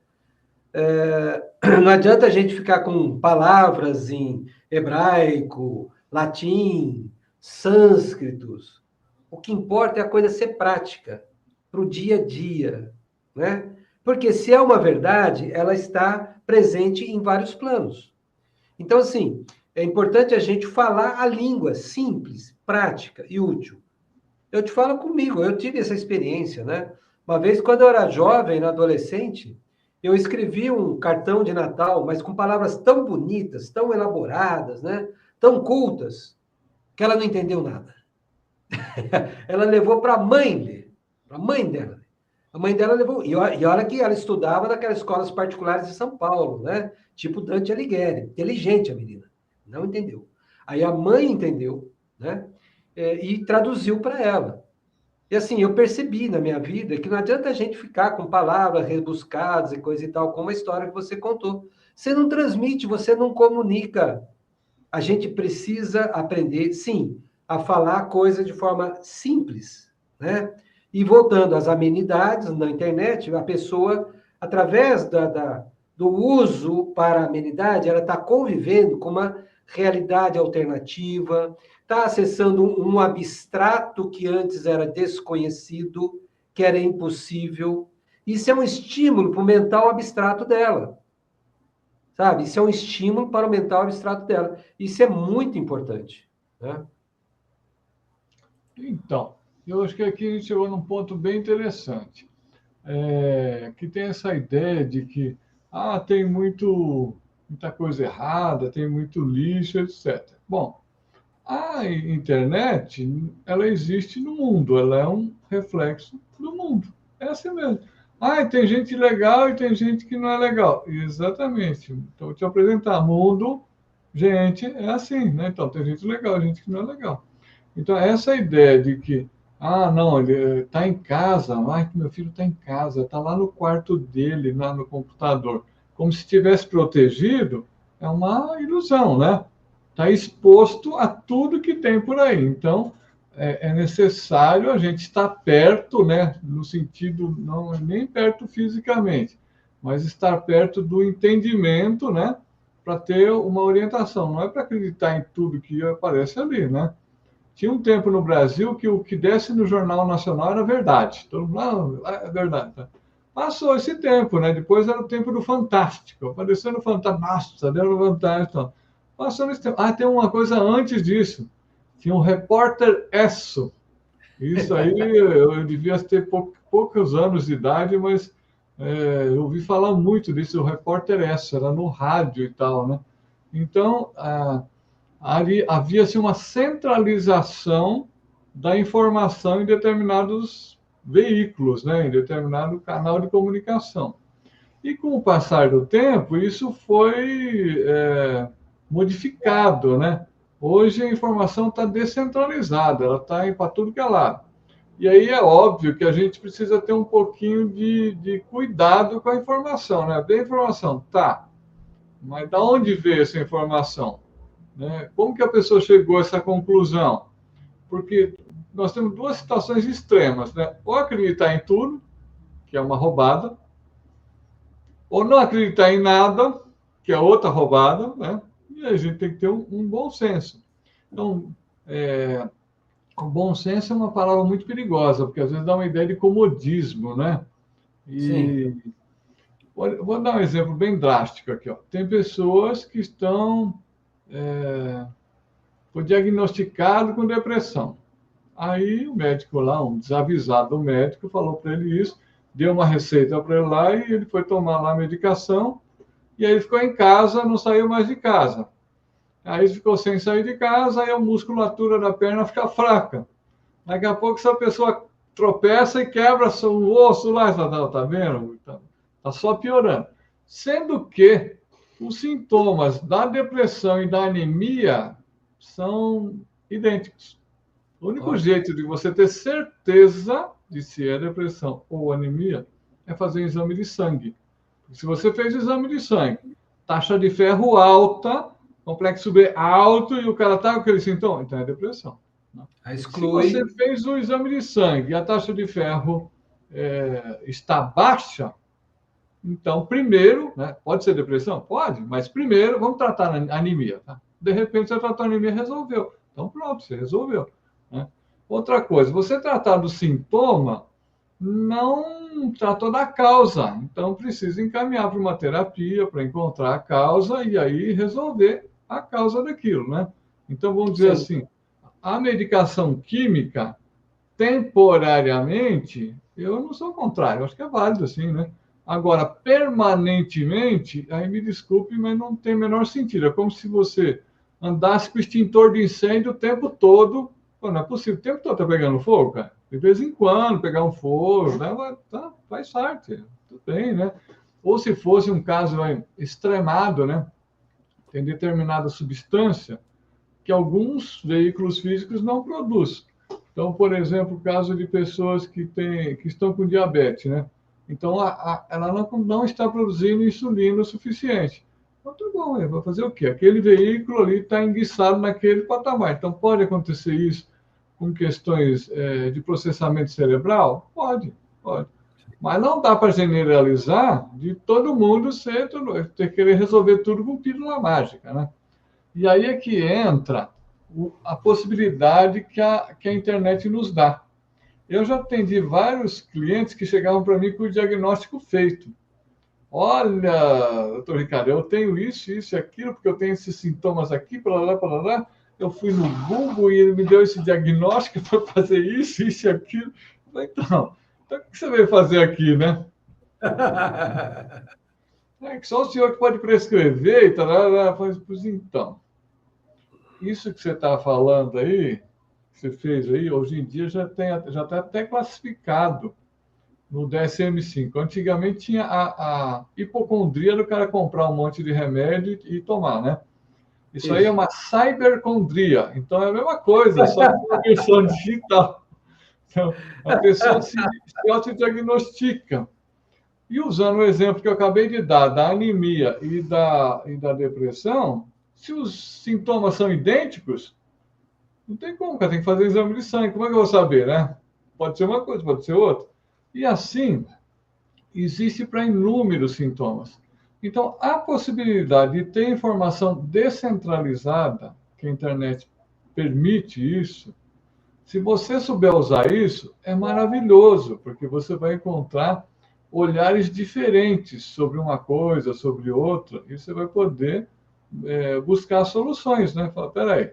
Speaker 2: Não adianta a gente ficar com palavras em hebraico, latim, sânscritos. O que importa é a coisa ser prática, para o dia a dia, né? Porque se é uma verdade, ela está presente em vários planos. Então, assim, é importante a gente falar a língua simples, prática e útil. Eu te falo comigo, eu tive essa experiência, né? Uma vez, quando eu era jovem, adolescente, eu escrevi um cartão de Natal, mas com palavras tão bonitas, tão elaboradas, né? Tão cultas, que ela não entendeu nada. Ela levou para a mãe dele, para a mãe dela. A mãe dela levou. E olha que ela estudava naquelas escolas particulares de São Paulo, né? Tipo Dante Alighieri. Inteligente a menina. Não entendeu. Aí a mãe entendeu, né? E traduziu para ela. E assim, eu percebi na minha vida que não adianta a gente ficar com palavras rebuscadas e coisa e tal, como a história que você contou. Você não transmite, você não comunica. A gente precisa aprender, sim, a falar coisas de forma simples, né? E voltando às amenidades na internet, a pessoa, através do uso para a amenidade, ela está convivendo com uma realidade alternativa, está acessando um abstrato que antes era desconhecido, que era impossível. Isso é um estímulo para o mental abstrato dela, sabe? Isso é um estímulo para o mental abstrato dela. Isso é muito importante, né?
Speaker 1: Então, eu acho que aqui a gente chegou num ponto bem interessante, que tem essa ideia de que tem muita coisa errada, tem muito lixo, etc. Bom, A internet, ela existe no mundo, ela é um reflexo do mundo. É assim mesmo. Ah, e tem gente legal e tem gente que não é legal. Exatamente. Então, vou te apresentar. Mundo, gente, é assim, né? Então, tem gente legal, gente que não é legal. Então, essa ideia de que, ah, não, ele está em casa, ah, meu filho está em casa, está lá no quarto dele, lá no computador, como se estivesse protegido, é uma ilusão, né? Está exposto a tudo que tem por aí. Então, é necessário a gente estar perto, né? No sentido, não nem perto fisicamente, mas estar perto do entendimento, né? Para ter uma orientação. Não é para acreditar em tudo que aparece ali, né? Tinha um tempo no Brasil que o que desse no Jornal Nacional era verdade. Todo mundo, ah, é verdade. Tá? Passou esse tempo, né? Depois era o tempo do Fantástico. Apareceu no Fantástico. Nossa, deu no Fantástico. Passou nesse tempo. Ah, tem uma coisa antes disso. Tinha um repórter Esso. Isso aí eu devia ter poucos anos de idade, mas eu ouvi falar muito disso, o repórter Esso, era no rádio e tal, né? Então, havia-se uma centralização da informação em determinados veículos, né, em determinado canal de comunicação. E com o passar do tempo, isso foi modificado, né? Hoje a informação está descentralizada, ela está para tudo que é lado. E aí é óbvio que a gente precisa ter um pouquinho de cuidado com a informação, né? Bem, informação, tá, mas da onde veio essa informação? Né? Como que a pessoa chegou a essa conclusão? Porque nós temos duas situações extremas, né? Ou acreditar em tudo, que é uma roubada, ou não acreditar em nada, que é outra roubada, né? E a gente tem que ter um bom senso. Então, o bom senso é uma palavra muito perigosa, porque às vezes dá uma ideia de comodismo, né?
Speaker 2: Sim.
Speaker 1: E vou dar um exemplo bem drástico aqui. Ó. Tem pessoas que estão foi diagnosticado com depressão. Aí o médico lá, um desavisado médico, falou para ele isso, deu uma receita para ele lá e ele foi tomar lá a medicação e aí ele ficou em casa, não saiu mais de casa. Aí ele ficou sem sair de casa, aí a musculatura da perna fica fraca. Daqui a pouco essa pessoa tropeça e quebra o osso lá, tá vendo? Tá só piorando. Sendo que os sintomas da depressão e da anemia são idênticos. O único
Speaker 2: Olha.
Speaker 1: jeito de você ter certeza de se é depressão ou anemia é fazer um exame de sangue. Se você fez o exame de sangue, taxa de ferro alta, complexo B alto e o cara está com aquele sintoma, então é depressão. Né? Se você
Speaker 2: Exclui.
Speaker 1: fez o exame de sangue e a taxa de ferro está baixa, então, primeiro, né, pode ser depressão? Pode, mas primeiro vamos tratar a anemia. Tá? De repente, você tratou a anemia e resolveu. Então, pronto, você resolveu. Né? Outra coisa, você tratar do sintoma não tratou da causa. Então, precisa encaminhar para uma terapia para encontrar a causa e aí resolver a causa daquilo. Né? Então, vamos dizer
Speaker 2: Sim.
Speaker 1: assim, a medicação química, temporariamente, eu não sou contrário, acho que é válido assim, né? Agora, permanentemente, aí me desculpe, mas não tem o menor sentido. É como se você andasse com o extintor de incêndio o tempo todo. Pô, não é possível, o tempo todo tá pegando fogo, cara. De vez em quando, pegar um fogo, né? Tá, faz parte, tudo bem, né? Ou se fosse um caso extremado, né? Tem determinada substância que alguns veículos físicos não produzem. Então, por exemplo, o caso de pessoas que estão com diabetes, né? Então, ela não está produzindo insulina o suficiente. Então, tá bom, vai fazer o quê? Aquele veículo ali está enguiçado naquele patamar. Então, pode acontecer isso com questões de processamento cerebral? Pode, pode. Mas não dá para generalizar de todo mundo ter querer resolver tudo com pílula mágica, né? E aí é que entra a possibilidade que a internet nos dá. Eu já atendi vários clientes que chegavam para mim com o diagnóstico feito. Olha, doutor Ricardo, eu tenho isso e aquilo, porque eu tenho esses sintomas aqui, para lá, para lá. Eu fui no Google e ele me deu esse diagnóstico para fazer isso e aquilo. Eu falei, então o que você veio fazer aqui, né? É que só o senhor que pode prescrever e tal. Pois então. isso que você está falando aí, que você fez aí, hoje em dia já está até classificado no DSM-5. Antigamente tinha a hipocondria do cara comprar um monte de remédio e tomar, né? Isso aí é
Speaker 2: Isso.
Speaker 1: uma cibercondria. Então é a mesma coisa, só que uma versão digital. Então, a pessoa se autodiagnostica. E usando o exemplo que eu acabei de dar, da anemia e da depressão, se os sintomas são idênticos, não tem como, cara, tem que fazer exame de sangue. Como é que eu vou saber, né? Pode ser uma coisa, pode ser outra. E assim, existe para inúmeros sintomas. Então, a possibilidade de ter informação descentralizada, que a internet permite isso, se você souber usar isso, é maravilhoso, porque você vai encontrar olhares diferentes sobre uma coisa, sobre outra, e você vai poder buscar soluções, né? Fala, peraí,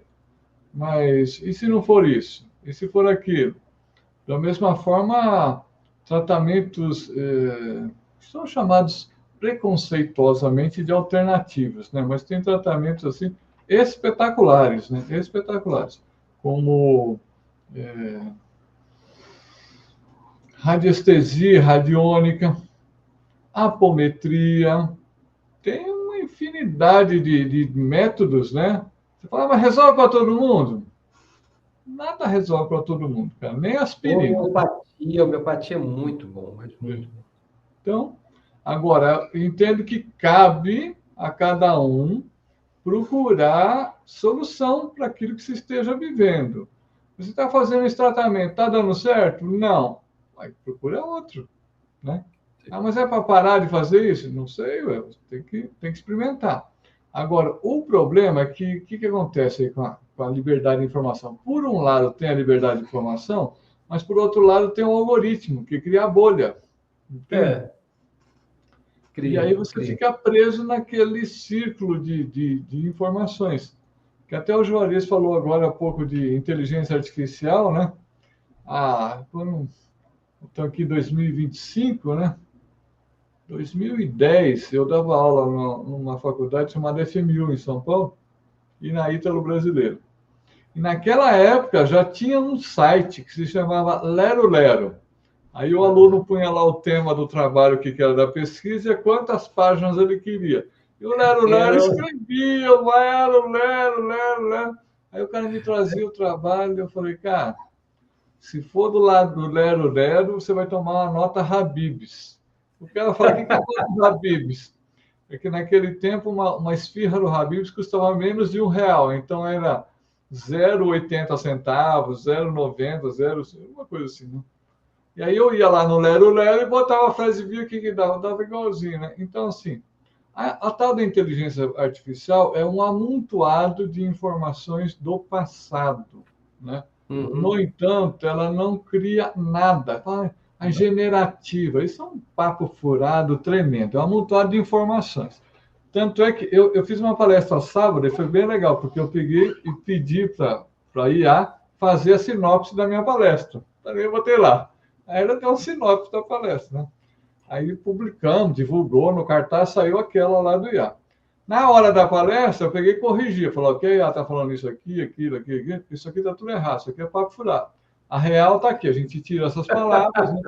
Speaker 1: mas e se não for isso? E se for aquilo? Da mesma forma, tratamentos são chamados preconceituosamente de alternativos, né? Mas tem tratamentos assim espetaculares, né? Espetaculares, como radiestesia radiônica, apometria, tem uma infinidade de métodos, né? Você fala, mas resolve para todo mundo? Nada resolve para todo mundo, cara, nem aspirina.
Speaker 2: Homeopatia é muito bom, mas muito bom.
Speaker 1: Então, agora, eu entendo que cabe a cada um procurar solução para aquilo que se esteja vivendo. Você está fazendo esse tratamento, está dando certo? Não. Vai procurar outro, né? Ah, mas é para parar de fazer isso? Não sei, ué, tem que experimentar. Agora, o problema é que o que acontece aí com a liberdade de informação? Por um lado, tem a liberdade de informação, mas por outro lado, tem um algoritmo que cria a bolha. Entende?
Speaker 2: É,
Speaker 1: E aí
Speaker 2: cria,
Speaker 1: você
Speaker 2: cria.
Speaker 1: fica preso naquele círculo de informações. Que até o Juarez falou agora há pouco de inteligência artificial, né? Quando estou aqui em 2025, né? 2010, eu dava aula numa faculdade chamada FMU, em São Paulo, e na Ítalo Brasileiro. E naquela época já tinha um site que se chamava Lero Lero. Aí o aluno punha lá o tema do trabalho que era da pesquisa e quantas páginas ele queria. E o Lero Lero escrevia, Lero, Lero, Lero, Lero. Aí o cara me trazia o trabalho e eu falei, cara, se for do lado do Lero Lero, você vai tomar uma nota Habibs. O cara fala, o que é nota Habibs? É que naquele tempo uma esfirra do Habibs custava menos de R$ 1. Então era 0,80 centavos, 0,90, 0, uma coisa assim, né? E aí eu ia lá no Lero Lero e botava a frase e via o que dava. Dava igualzinho, né? Então, assim, a tal da inteligência artificial é um amontoado de informações do passado, né? No entanto, ela não cria nada. A generativa, isso é um papo furado tremendo, é um amontoado de informações. Tanto é que eu fiz uma palestra sábado e foi bem legal, porque eu peguei e pedi para a IA fazer a sinopse da minha palestra. Também botei lá. Aí ela deu um sinopse da palestra, né? Aí publicamos, divulgou, no cartaz saiu aquela lá do IA. Na hora da palestra, eu peguei e corrigi. Falei, ok, ela está falando isso aqui, aquilo, isso aqui está tudo errado, isso aqui é papo furado. A real está aqui, a gente tira essas palavras, né?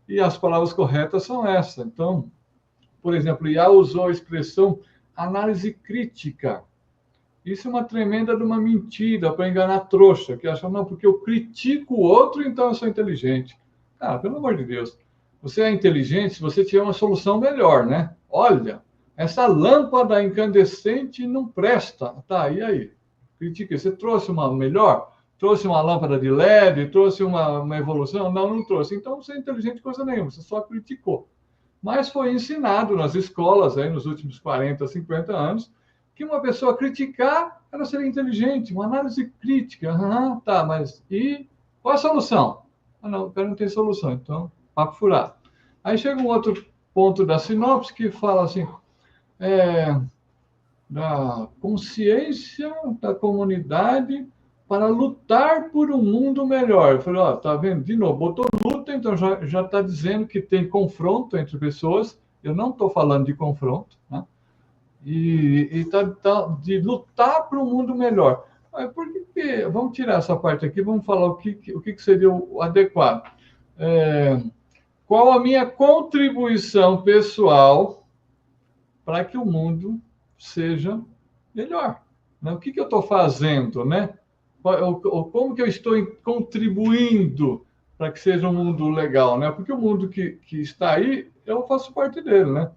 Speaker 1: E as palavras corretas são essas. Então, por exemplo, IA usou a expressão análise crítica. Isso é uma tremenda de uma mentira para enganar trouxa, que acha, não, porque eu critico o outro, então eu sou inteligente. Ah, pelo amor de Deus. Você é inteligente se você tiver uma solução melhor, né? Olha, essa lâmpada incandescente não presta. Tá, e aí? Critica. Você trouxe uma melhor? Trouxe uma lâmpada de LED? Trouxe uma evolução? Não, não trouxe. Então você é inteligente coisa nenhuma, você só criticou. Mas foi ensinado nas escolas aí nos últimos 40, 50 anos que uma pessoa criticar era ser inteligente, uma análise crítica. Tá, mas e qual a solução? Não, o cara não tem solução, então, papo furado. Aí chega um outro ponto da sinopse que fala assim, da consciência da comunidade para lutar por um mundo melhor. Eu falei, ó, tá vendo? De novo, botou luta, então já está dizendo que tem confronto entre pessoas. Eu não estou falando de confronto, né? E tá de lutar para um mundo melhor. Por que, vamos tirar essa parte aqui, vamos falar o que seria o adequado. Qual a minha contribuição pessoal para que o mundo seja melhor? Né? O que eu estou fazendo, né? Como que eu estou contribuindo para que seja um mundo legal, né? Porque o mundo que está aí, eu faço parte dele, né?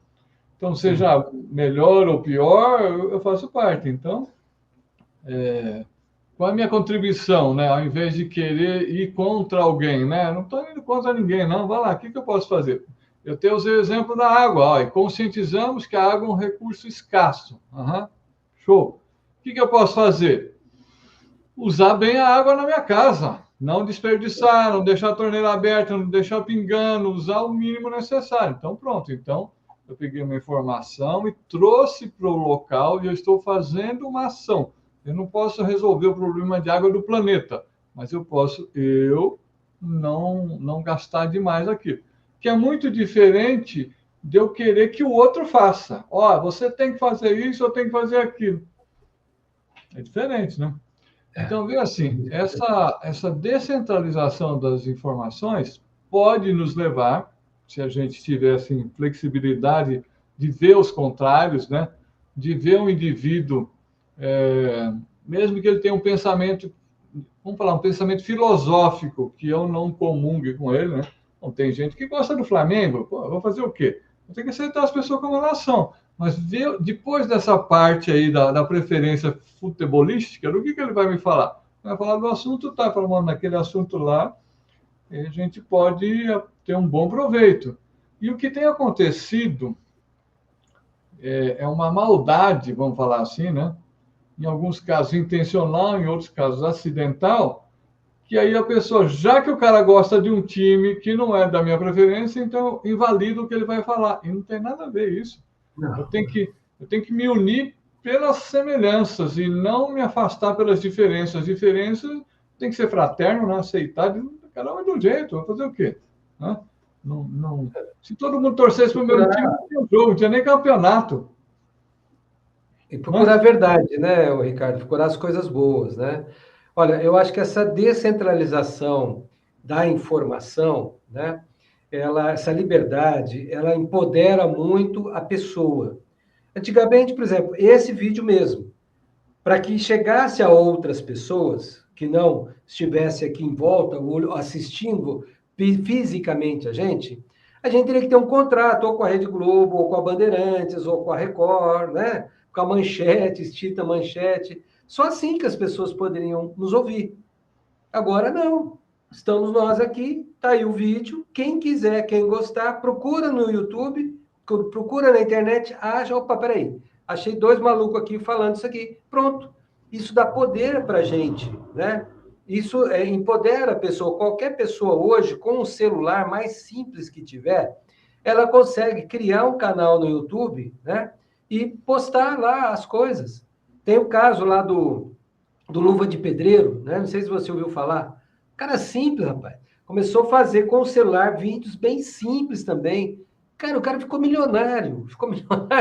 Speaker 1: Então, seja melhor ou pior, eu faço parte. Então, qual é a minha contribuição, né? Ao invés de querer ir contra alguém, né? Não estou indo contra ninguém, não. Vai lá, o que eu posso fazer? Eu tenho o exemplo da água, ó, e conscientizamos que a água é um recurso escasso. Show. O que eu posso fazer? Usar bem a água na minha casa. Não desperdiçar, não deixar a torneira aberta, não deixar pingando, usar o mínimo necessário. Então, pronto. Então, eu peguei uma informação e trouxe para o local e eu estou fazendo uma ação. Eu não posso resolver o problema de água do planeta, mas eu posso não gastar demais aqui. Que é muito diferente de eu querer que o outro faça. Ó, você tem que fazer isso, eu tenho que fazer aquilo. É diferente, né? Então, veja assim, essa descentralização das informações pode nos levar, se a gente tiver assim, flexibilidade de ver os contrários, né? De ver um indivíduo, mesmo que ele tenha um pensamento, vamos falar, um pensamento filosófico, que eu não comungue com ele, né? Não tem gente que gosta do Flamengo, pô, vou fazer o quê? Eu tenho que aceitar as pessoas como elas são. Mas depois dessa parte aí da preferência futebolística, do que ele vai me falar? Vai falar do assunto, tá falando naquele assunto lá, e a gente pode ter um bom proveito. E o que tem acontecido é uma maldade, vamos falar assim, né? Em alguns casos intencional, em outros casos acidental, que aí a pessoa, já que o cara gosta de um time que não é da minha preferência, então invalida o que ele vai falar. E não tem nada a ver isso. Eu tenho que me unir pelas semelhanças e não me afastar pelas diferenças. As diferenças tem que ser fraterno, né? Aceitar. Cada um é de um jeito. Vai fazer o quê? Né? Não. Se todo mundo torcesse para o meu time, não tinha jogo, não tinha nem campeonato.
Speaker 2: E procurar a verdade, né, Ricardo? Procurar as coisas boas, né? Olha, eu acho que essa descentralização da informação, né? Essa liberdade, ela empodera muito a pessoa. Antigamente, por exemplo, esse vídeo mesmo, para que chegasse a outras pessoas que não estivesse aqui em volta, assistindo fisicamente a gente teria que ter um contrato ou com a Rede Globo, ou com a Bandeirantes, ou com a Record, né? Com a Manchete, extinta Manchete. Só assim que as pessoas poderiam nos ouvir. Agora não. Estamos nós aqui, tá aí o vídeo. Quem quiser, quem gostar, procura no YouTube, procura na internet, acha, opa, peraí, achei 2 malucos aqui falando isso aqui. Pronto. Isso dá poder para a gente, né? Isso empodera a pessoa. Qualquer pessoa hoje, com um celular mais simples que tiver, ela consegue criar um canal no YouTube, né? E postar lá as coisas. Tem o caso lá do Luva de Pedreiro, né? Não sei se você ouviu falar. Cara simples, rapaz. Começou a fazer com o celular vídeos bem simples também. Cara, o cara ficou milionário,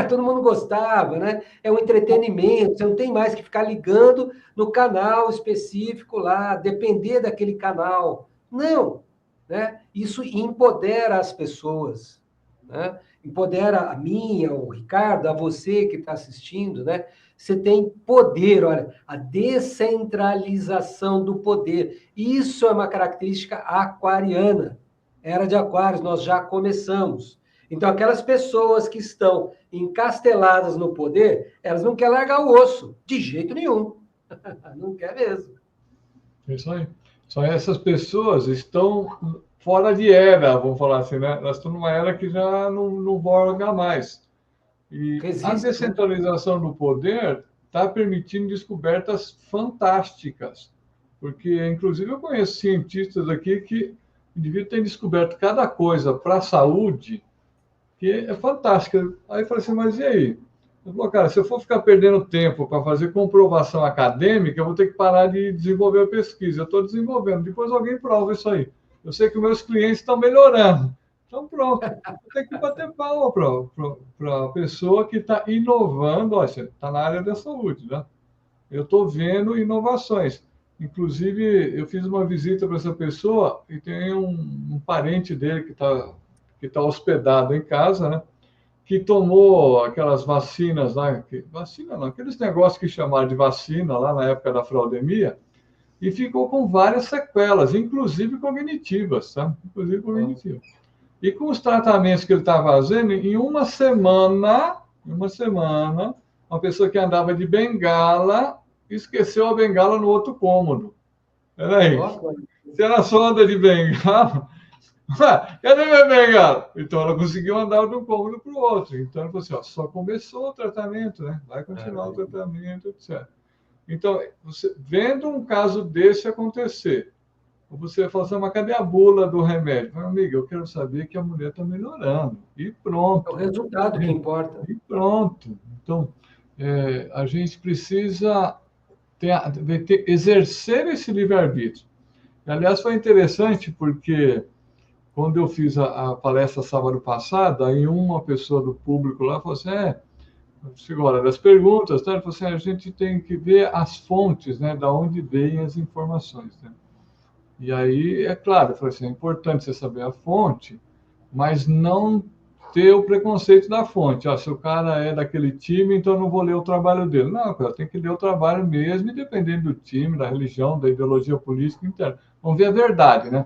Speaker 2: todo mundo gostava, né? É um entretenimento, você não tem mais que ficar ligando no canal específico lá, depender daquele canal. Não, né? Isso empodera as pessoas, né? Empodera a mim, ao Ricardo, a você que está assistindo, né? Você tem poder, olha, a descentralização do poder. Isso é uma característica aquariana. Era de Aquários, nós já começamos. Então, aquelas pessoas que estão encasteladas no poder, elas não querem largar o osso, de jeito nenhum. Não quer mesmo.
Speaker 1: Isso aí. Só essas pessoas estão fora de era, vamos falar assim, né? Elas estão numa era que já não voga mais. E a descentralização do poder está permitindo descobertas fantásticas. Porque, inclusive, eu conheço cientistas aqui que o indivíduo tem descoberto cada coisa para a saúde que é fantástica. Aí eu falei assim, mas e aí? Eu falei, cara, se eu for ficar perdendo tempo para fazer comprovação acadêmica, eu vou ter que parar de desenvolver a pesquisa. Eu estou desenvolvendo, depois alguém prova isso aí. Eu sei que meus clientes estão melhorando. Então, pronto. Eu tenho que bater palma para a pessoa que está inovando. Olha, você está na área da saúde, né? eu estou vendo inovações. Inclusive, eu fiz uma visita para essa pessoa e tem um parente dele que tá hospedado em casa, né? Que tomou aquelas vacinas lá, vacina não, aqueles negócios que chamaram de vacina lá na época da fraudemia, e ficou com várias sequelas, inclusive cognitivas, tá? Inclusive cognitivas. E com os tratamentos que ele estava fazendo, em uma semana, uma pessoa que andava de bengala esqueceu a bengala no outro cômodo. Peraí, se ela só anda de bengala, cadê minha bengala? Então ela conseguiu andar de um cômodo para o outro. Então ela falou assim, ó, só começou o tratamento, né? Vai continuar o tratamento, etc. Então, você, vendo um caso desse acontecer, você fala assim, mas cadê a bula do remédio? Meu amigo, eu quero saber que a mulher está melhorando. E
Speaker 2: É o
Speaker 1: pronto.
Speaker 2: resultado que importa.
Speaker 1: E pronto. Então, a gente precisa exercer esse livre-arbítrio. Aliás, foi interessante porque quando eu fiz a palestra sábado passado, aí uma pessoa do público lá falou assim, chegou a hora das perguntas, tá? Ele falou assim, a gente tem que ver as fontes, né, da onde vêm as informações, né? E aí, é claro, eu falei assim, é importante você saber a fonte, mas não ter o preconceito da fonte. Se o cara é daquele time, então eu não vou ler o trabalho dele. Não, cara, tem que ler o trabalho mesmo, e dependendo do time, da religião, da ideologia política interna. Vamos ver a verdade, né?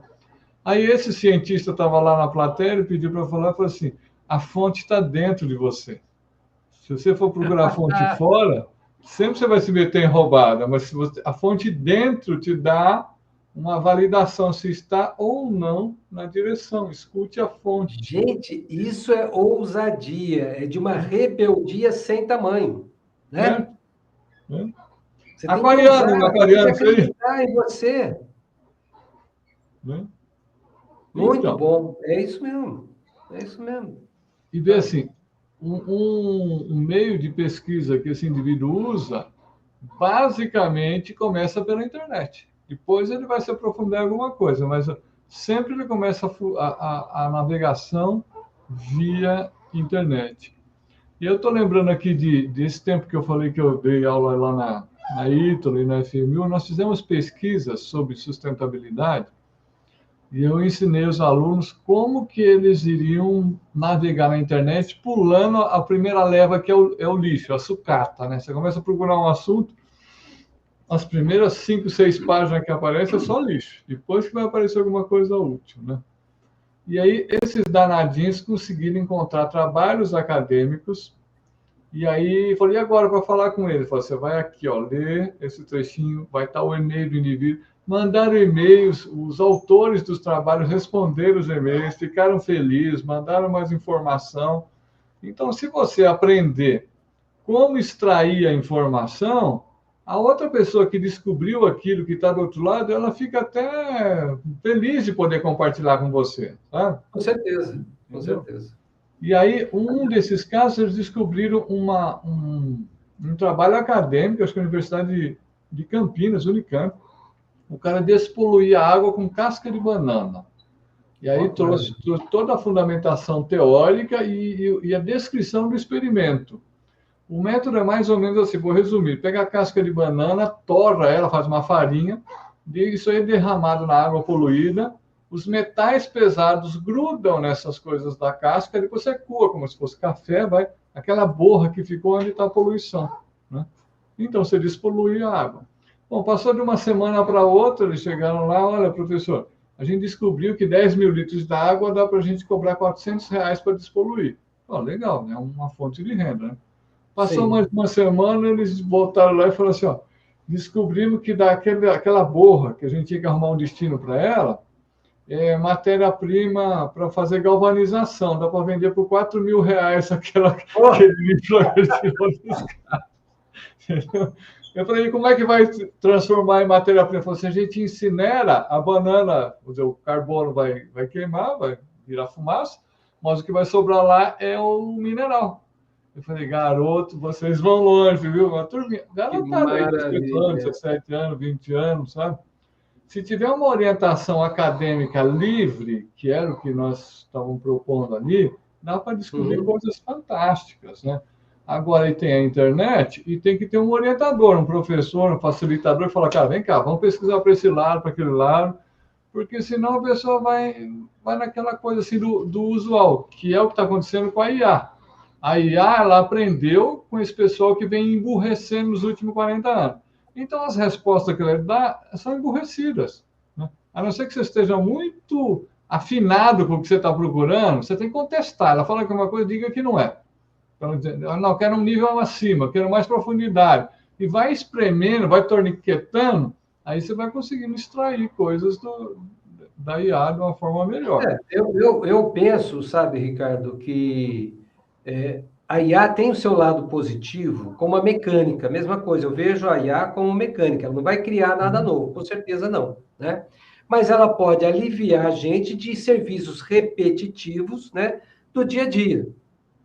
Speaker 1: Aí esse cientista estava lá na plateia, ele pediu para falar, falou assim, a fonte está dentro de você. Se você for procurar a fonte fora, sempre você vai se meter em roubada, mas se a fonte dentro te dá uma validação se está ou não na direção. Escute a fonte.
Speaker 2: Gente, isso é ousadia, é de uma rebeldia sem tamanho, né? Você tem que ousar, tem que acreditar em você. Muito
Speaker 1: então,
Speaker 2: bom, é isso mesmo, é isso mesmo.
Speaker 1: E ver assim, um meio de pesquisa que esse indivíduo usa, basicamente começa pela internet. Depois ele vai se aprofundar em alguma coisa, mas sempre ele começa a navegação via internet. E eu estou lembrando aqui desse tempo que eu falei que eu dei aula lá na Ítalo e na FMU, nós fizemos pesquisas sobre sustentabilidade e eu ensinei os alunos como que eles iriam navegar na internet pulando a primeira leva, que é o lixo, a sucata, né? Você começa a procurar um assunto, as primeiras 5, 6 páginas que aparecem é só lixo. Depois que vai aparecer alguma coisa útil, né? E aí, esses danadinhos conseguiram encontrar trabalhos acadêmicos. E aí, falei, e agora para falar com ele? Falei, você vai aqui, ó, ler esse trechinho, vai estar o e-mail do indivíduo. Mandaram e-mails, os autores dos trabalhos responderam os e-mails, ficaram felizes, mandaram mais informação. Então, se você aprender como extrair a informação, a outra pessoa que descobriu aquilo que está do outro lado, ela fica até feliz de poder compartilhar com você, sabe?
Speaker 2: Com certeza, com certeza.
Speaker 1: E aí, um desses casos, eles descobriram um trabalho acadêmico, acho que a Universidade de Campinas, Unicamp. O cara despoluía a água com casca de banana. E aí trouxe toda a fundamentação teórica e a descrição do experimento. O método é mais ou menos assim, vou resumir. Pega a casca de banana, torra ela, faz uma farinha, isso aí é derramado na água poluída, os metais pesados grudam nessas coisas da casca, depois você coa como se fosse café, vai aquela borra que ficou onde está a poluição, né? Então, você despolui a água. Bom, passou de uma semana para outra, eles chegaram lá, olha, professor, a gente descobriu que 10 mil litros da água dá para a gente cobrar R$ 400 para despoluir. Legal, né? Uma fonte de renda, né? Passou mais uma semana, eles voltaram lá e falaram assim, descobrimos que daquela borra, que a gente tinha que arrumar um destino para ela, matéria-prima para fazer galvanização, dá para vender por R$ 4.000 aquele lixo que eles tirou dos caras. Eu falei, como é que vai transformar em matéria-prima? Ele falou assim, a gente incinera a banana, o carbono vai queimar, vai virar fumaça, mas o que vai sobrar lá é o mineral. Eu falei, garoto, vocês vão longe, viu? Uma turminha, garotada aí, 18 anos, 17 anos, 20 anos, sabe? Se tiver uma orientação acadêmica livre, que era o que nós estávamos propondo ali, dá para descobrir coisas fantásticas, né? Agora aí tem a internet e tem que ter um orientador, um professor, um facilitador, e falar, cara, vem cá, vamos pesquisar para esse lado, para aquele lado, porque senão a pessoa vai naquela coisa assim do usual, que é o que está acontecendo com a IA. A IA, ela aprendeu com esse pessoal que vem emburrecendo nos últimos 40 anos. Então, as respostas que ela dá são emburrecidas, né? A não ser que você esteja muito afinado com o que você está procurando, você tem que contestar. Ela fala que é uma coisa, diga que não é. Então, não, quero um nível acima, quero mais profundidade. E vai espremendo, vai torniquetando, aí você vai conseguindo extrair coisas da IA de uma forma melhor.
Speaker 2: Eu penso, sabe, Ricardo, que a IA tem o seu lado positivo, como a mecânica, mesma coisa. Eu vejo a IA como mecânica, ela não vai criar nada novo, com certeza não, né? Mas ela pode aliviar a gente de serviços repetitivos, né, do dia a dia,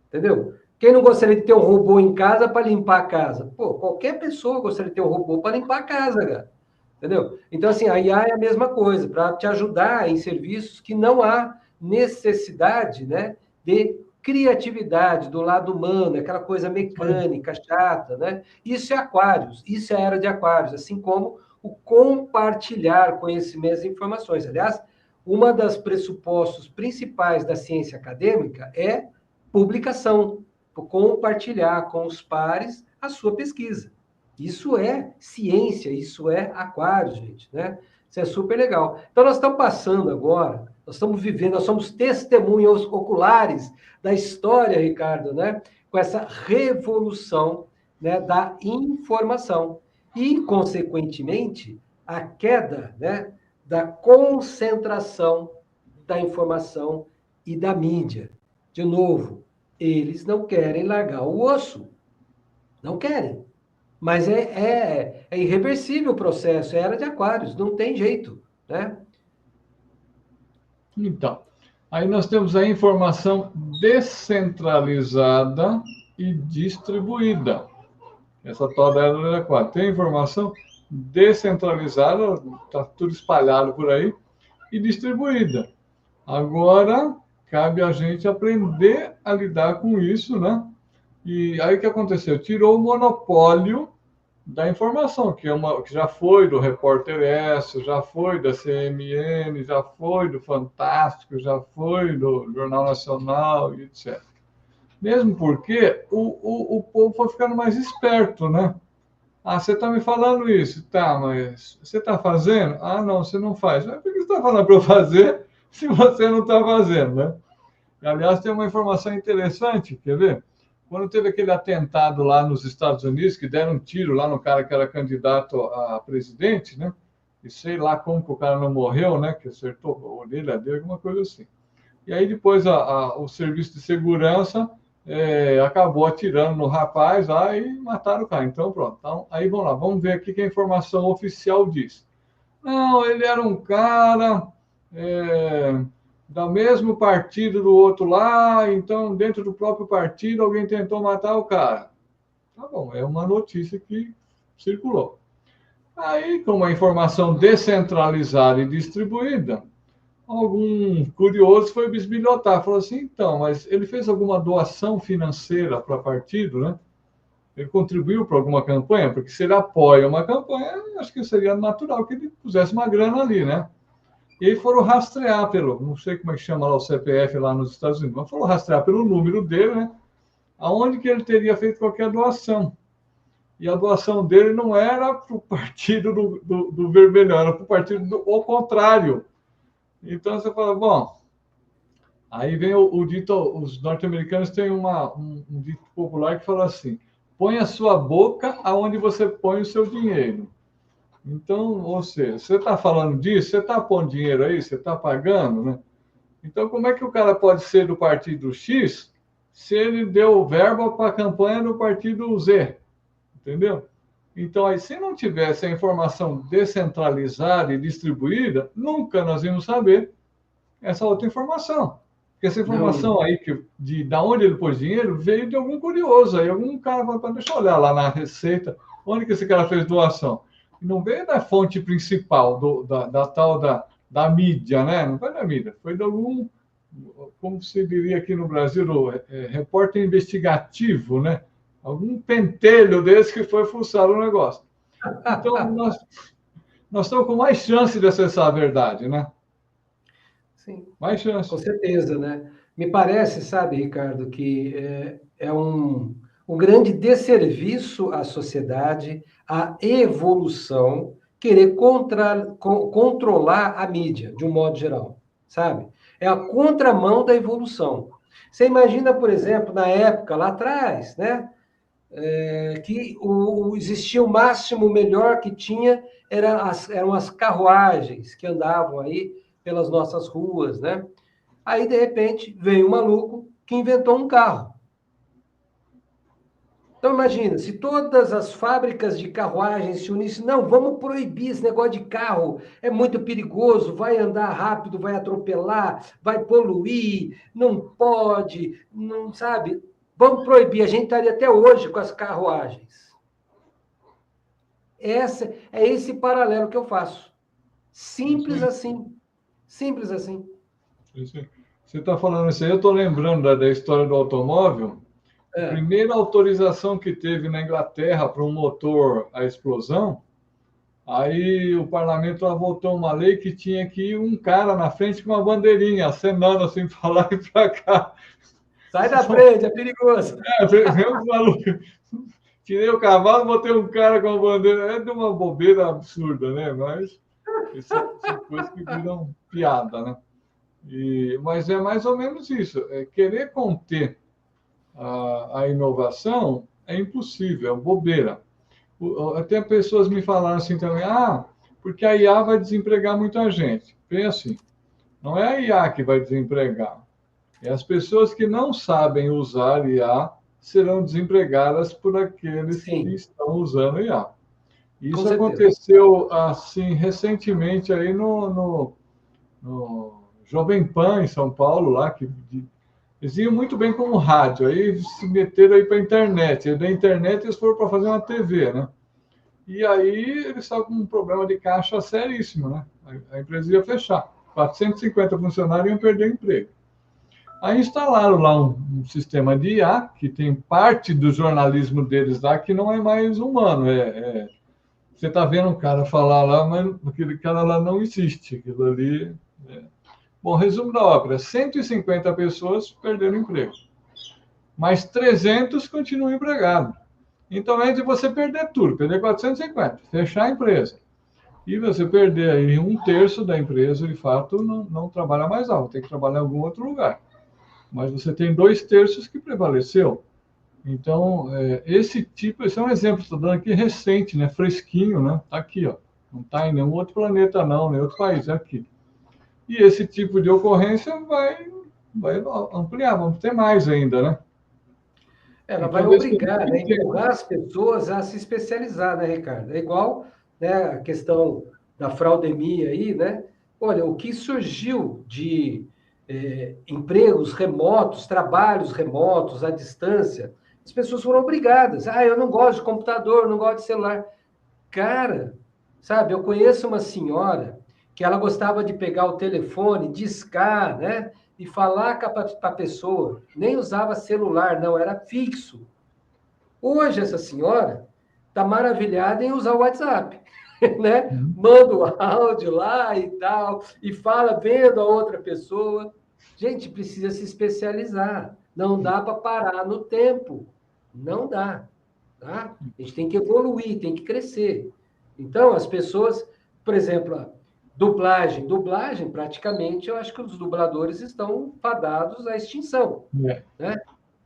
Speaker 2: entendeu? Quem não gostaria de ter um robô em casa para limpar a casa? Pô, qualquer pessoa gostaria de ter um robô para limpar a casa, cara. Entendeu? Então, assim, a IA é a mesma coisa, para te ajudar em serviços que não há necessidade, né, de criatividade do lado humano, aquela coisa mecânica, chata, né? Isso é Aquários, isso é a era de Aquários, assim como o compartilhar conhecimentos e informações. Aliás, uma das pressupostos principais da ciência acadêmica é publicação, compartilhar com os pares a sua pesquisa. Isso é ciência, isso é Aquários, gente, né? Isso é super legal. Então, nós estamos passando agora, nós estamos vivendo, nós somos testemunhas oculares da história, Ricardo, né? Com essa revolução, né, da informação. E, consequentemente, a queda, né, da concentração da informação e da mídia. De novo, eles não querem largar o osso. Não querem. Mas é irreversível o processo, é era de Aquários, não tem jeito, né?
Speaker 1: Então, aí nós temos a informação descentralizada e distribuída. Essa tal da era de Aquário. Tem informação descentralizada, está tudo espalhado por aí, e distribuída. Agora, cabe a gente aprender a lidar com isso, né? E aí o que aconteceu? Tirou o monopólio da informação, que já foi do Repórter S, já foi da CMN, já foi do Fantástico, já foi do Jornal Nacional, etc. Mesmo porque o povo foi ficando mais esperto, né? Ah, você está me falando isso, tá, mas você está fazendo? Ah, não, você não faz. Mas por que você está falando para eu fazer se você não está fazendo, né? Aliás, tem uma informação interessante, quer ver? Quando teve aquele atentado lá nos Estados Unidos, que deram um tiro lá no cara que era candidato a presidente, né? E sei lá como que o cara não morreu, né? Que acertou a orelha dele, alguma coisa assim. E aí depois o serviço de segurança acabou atirando no rapaz lá e mataram o cara. Então, pronto. Então, aí vamos lá, vamos ver aqui que a informação oficial diz. Não, ele era um cara do mesmo partido do outro lá, então dentro do próprio partido alguém tentou matar o cara. Tá bom, é uma notícia que circulou. Aí, com uma informação descentralizada e distribuída, algum curioso foi bisbilhotar, falou assim, então, mas ele fez alguma doação financeira para partido, né? Ele contribuiu para alguma campanha? Porque se ele apoia uma campanha, acho que seria natural que ele pusesse uma grana ali, né? E aí foram rastrear não sei como é que chama lá o CPF lá nos Estados Unidos, mas foram rastrear pelo número dele, né? Aonde que ele teria feito qualquer doação. E a doação dele não era para o partido do Vermelhão, era para o partido ao contrário. Então você fala, bom, aí vem o dito, os norte-americanos têm um dito popular que fala assim, põe a sua boca aonde você põe o seu dinheiro. Então, ou seja, você está falando disso, você está pondo dinheiro aí, você está pagando, né? Então, como é que o cara pode ser do partido X se ele deu verba para a campanha do partido Z? Entendeu? Então, aí, se não tivesse a informação descentralizada e distribuída, nunca nós íamos saber essa outra informação. Porque essa informação
Speaker 2: Não,
Speaker 1: aí, da onde ele pôs dinheiro, veio de algum curioso. Aí algum cara falou, deixa eu olhar lá na receita, onde que esse cara fez doação. E não veio da fonte principal, da tal da mídia, né? Não foi da mídia, foi de algum, como se diria aqui no Brasil, repórter investigativo, né? algum pentelho desse que foi fuçar o negócio. Então, nós estamos com mais chance de acessar a verdade, né?
Speaker 2: Sim,
Speaker 1: Mais chance.
Speaker 2: com certeza, né? Me parece, sabe, Ricardo, que é um grande desserviço à sociedade, à evolução, querer controlar a mídia, de um modo geral, sabe? É a contramão da evolução. Você imagina, por exemplo, na época lá atrás, né? Que existia o máximo melhor que tinha eram as carruagens que andavam aí pelas nossas ruas, né? Aí, de repente, veio um maluco que inventou um carro. Então, imagina, se todas as fábricas de carruagens se unissem, não, vamos proibir esse negócio de carro, é muito perigoso, vai andar rápido, vai atropelar, vai poluir, não pode, não sabe? Vamos proibir, a gente estaria até hoje com as carruagens. É esse paralelo que eu faço. Simples assim. Simples assim.
Speaker 1: Você está falando isso aí, eu estou lembrando da história do automóvel. A primeira autorização que teve na Inglaterra para um motor a explosão, aí o parlamento votou uma lei que tinha que ir um cara na frente com uma bandeirinha, acenando assim para lá e para cá.
Speaker 2: Sai da frente, é perigoso.
Speaker 1: Vem um maluco. Tirei o cavalo, botei um cara com a bandeira. É de uma bobeira absurda, né? Mas são coisas que viram piada, né? Mas é mais ou menos isso. Querer conter a inovação é impossível, é bobeira. Até pessoas me falaram assim também, porque a IA vai desempregar muita gente. Pensa assim, não é a IA que vai desempregar, é as pessoas que não sabem usar IA serão desempregadas por aqueles
Speaker 2: Sim.
Speaker 1: que estão usando IA. Isso
Speaker 2: Com
Speaker 1: aconteceu assim recentemente aí no Jovem Pan em São Paulo, lá que eles iam muito bem com o rádio, aí se meteram aí para a internet. E da internet eles foram para fazer uma TV, né? E aí eles estavam com um problema de caixa seríssimo, né? A empresa ia fechar. 450 funcionários iam perder emprego. Aí instalaram lá um sistema de IA, que tem parte do jornalismo deles lá que não é mais humano. Você está vendo um cara falar lá, mas aquele cara lá não existe. Aquilo ali. Bom, resumo da ópera: 150 pessoas perderam emprego, mas 300 continuam empregados. Então, é de você perder tudo, perder 450, fechar a empresa, e você perder aí um terço da empresa, de fato, não trabalha mais lá, tem que trabalhar em algum outro lugar. Mas você tem 2/3 que prevaleceu. Então, esse é um exemplo, estou dando aqui recente, né? Fresquinho, né? Está aqui, ó. Não está em nenhum outro planeta, não, nem outro país, é aqui. E esse tipo de ocorrência vai ampliar, vamos ter mais ainda, né?
Speaker 2: Ela vai obrigar, né, empurrar as pessoas a se especializar, né, Ricardo? É igual, né, a questão da fraudemia aí, né? Olha, o que surgiu de empregos remotos, trabalhos remotos, à distância, as pessoas foram obrigadas. Eu não gosto de computador, não gosto de celular. Cara, sabe, eu conheço uma senhora que ela gostava de pegar o telefone, discar, né? E falar com a pessoa. Nem usava celular, não, era fixo. Hoje, essa senhora está maravilhada em usar o WhatsApp, né? Manda o áudio lá e tal, e fala vendo a outra pessoa. Gente, precisa se especializar. Não dá para parar no tempo. Não dá. Tá? A gente tem que evoluir, tem que crescer. Então, as pessoas, por exemplo, dublagem, praticamente, eu acho que os dubladores estão fadados à extinção. Né?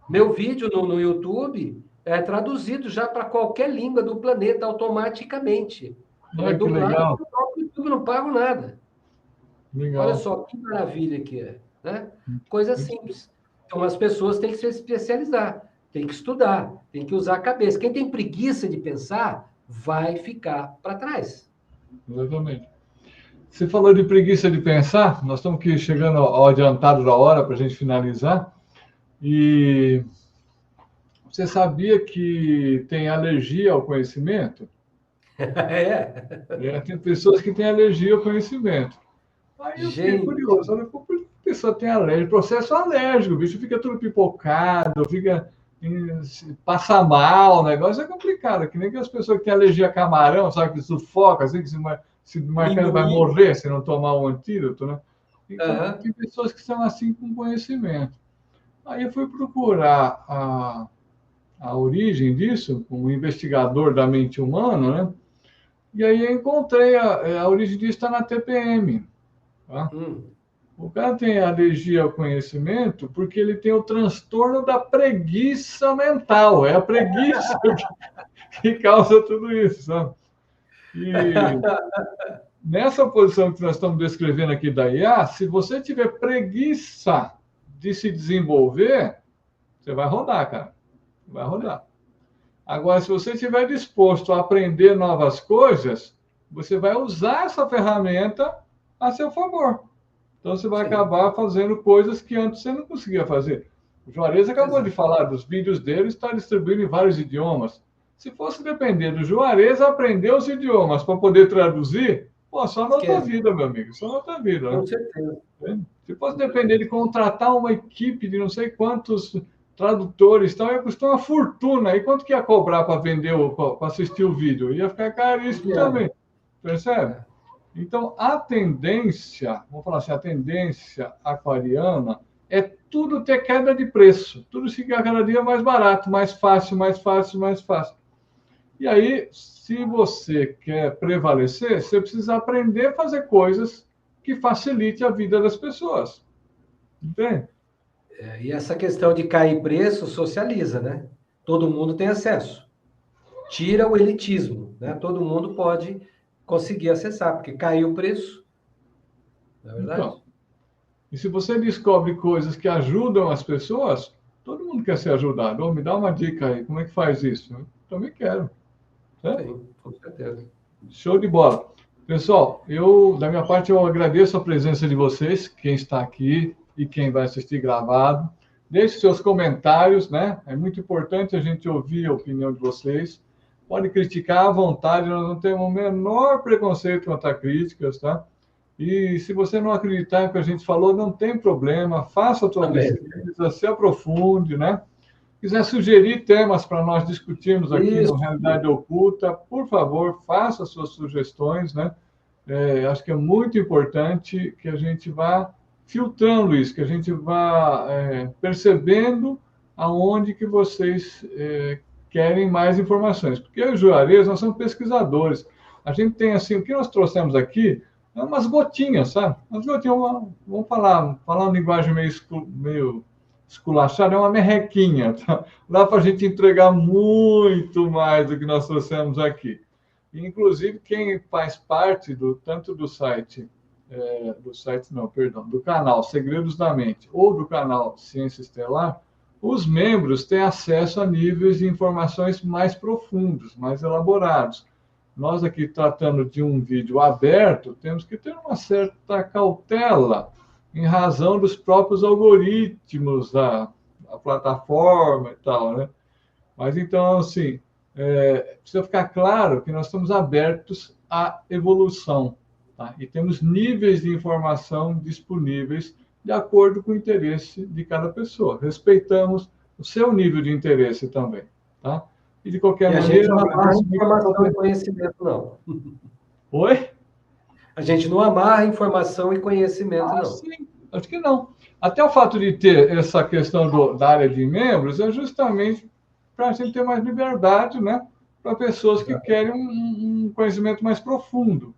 Speaker 2: Meu vídeo no YouTube é traduzido já para qualquer língua do planeta automaticamente. É dublado no próprio YouTube, não pago nada. Legal. Olha só que maravilha que é. Né? Coisa simples. Então, as pessoas têm que se especializar, tem que estudar, tem que usar a cabeça. Quem tem preguiça de pensar, vai ficar para trás.
Speaker 1: Exatamente. Você falou de preguiça de pensar, nós estamos aqui chegando ao adiantado da hora para a gente finalizar. E você sabia que tem alergia ao conhecimento? Tem pessoas que têm alergia ao conhecimento. Aí eu fiquei curioso, olha, como a pessoa tem alergia, processo alérgico, o bicho fica tudo pipocado, fica passar mal, o negócio é complicado. Que nem que as pessoas que têm alergia a camarão, sabe, que sufoca, assim, que se marcando vai morrer se não tomar um antídoto, né? Então, tem pessoas que são assim com conhecimento. Aí eu fui procurar a origem disso, como investigador da mente humana, né? E aí eu encontrei a origem disso está na TPM. Tá? O cara tem alergia ao conhecimento porque ele tem o transtorno da preguiça mental. É a preguiça que causa tudo isso, sabe? E nessa posição que nós estamos descrevendo aqui da IA, se você tiver preguiça de se desenvolver, você vai rodar, cara. Vai rodar. Agora, se você estiver disposto a aprender novas coisas, você vai usar essa ferramenta a seu favor. Então, você vai acabar fazendo coisas que antes você não conseguia fazer. O Juarez acabou de falar dos vídeos dele, está distribuindo em vários idiomas. Se fosse depender do Juarez aprender os idiomas para poder traduzir, pô, só na outra vida, meu amigo, só na outra vida. Né?
Speaker 2: Com certeza.
Speaker 1: Se fosse depender de contratar uma equipe de não sei quantos tradutores, então ia custar uma fortuna. E quanto que ia cobrar para vender, para assistir o vídeo? Ia ficar caríssimo também. Percebe? Então, a tendência, vamos falar assim, a tendência aquariana é tudo ter queda de preço. Tudo ficar cada dia mais barato, mais fácil, mais fácil, mais fácil. E aí, se você quer prevalecer, você precisa aprender a fazer coisas que facilite a vida das pessoas. Entende?
Speaker 2: E essa questão de cair preço socializa, né? Todo mundo tem acesso. Tira o elitismo, né? Todo mundo pode conseguir acessar, porque caiu o preço. Não é verdade?
Speaker 1: Então, e se você descobre coisas que ajudam as pessoas, todo mundo quer ser ajudado. Oh, me dá uma dica aí, como é que faz isso? Eu também quero. Certo?
Speaker 2: Sim, com certeza.
Speaker 1: Show de bola. Pessoal, da minha parte, eu agradeço a presença de vocês, quem está aqui e quem vai assistir gravado. Deixe seus comentários, né? É muito importante a gente ouvir a opinião de vocês. Pode criticar à vontade, nós não temos o menor preconceito contra críticas, tá? E se você não acreditar no que a gente falou, não tem problema, faça a sua pesquisa, se aprofunde, né? Quiser sugerir temas para nós discutirmos aqui no Realidade Oculta, por favor, faça suas sugestões, né? Acho que é muito importante que a gente vá filtrando isso, que a gente vá percebendo aonde que vocês querem mais informações. Porque eu e o Juarez, nós somos pesquisadores. A gente tem, assim, o que nós trouxemos aqui é umas gotinhas, sabe? Umas gotinhas, vamos falar uma linguagem meio esculachada, é uma merrequinha. Tá? Dá para a gente entregar muito mais do que nós trouxemos aqui. Inclusive, quem faz parte tanto do site, do canal Segredos da Mente ou do canal Ciência Estelar, os membros têm acesso a níveis de informações mais profundos, mais elaborados. Nós aqui, tratando de um vídeo aberto, temos que ter uma certa cautela em razão dos próprios algoritmos da plataforma e tal, né? Mas, então, assim, precisa ficar claro que nós estamos abertos à evolução, tá? E temos níveis de informação disponíveis de acordo com o interesse de cada pessoa. Respeitamos o seu nível de interesse também, tá? E, de qualquer maneira...
Speaker 2: A gente não amarra informação e conhecimento, não.
Speaker 1: Oi?
Speaker 2: A gente não amarra informação e conhecimento, não.
Speaker 1: Sim, acho que não. Até o fato de ter essa questão da área de membros é justamente para a gente ter mais liberdade, né? Para pessoas que querem um conhecimento mais profundo.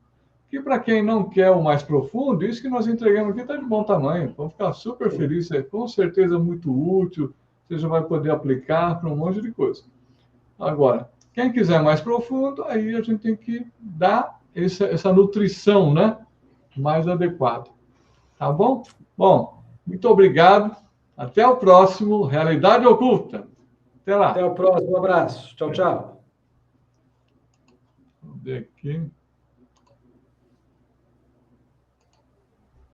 Speaker 1: Que para quem não quer o mais profundo, isso que nós entregamos aqui está de bom tamanho. Vamos ficar super felizes, é com certeza muito útil, você já vai poder aplicar para um monte de coisa. Agora, quem quiser mais profundo, aí a gente tem que dar essa nutrição, né? Mais adequada. Tá bom? Bom, muito obrigado. Até o próximo Realidade Oculta. Até lá.
Speaker 2: Até o próximo. Um abraço. Tchau, tchau.
Speaker 1: Vamos ver aqui.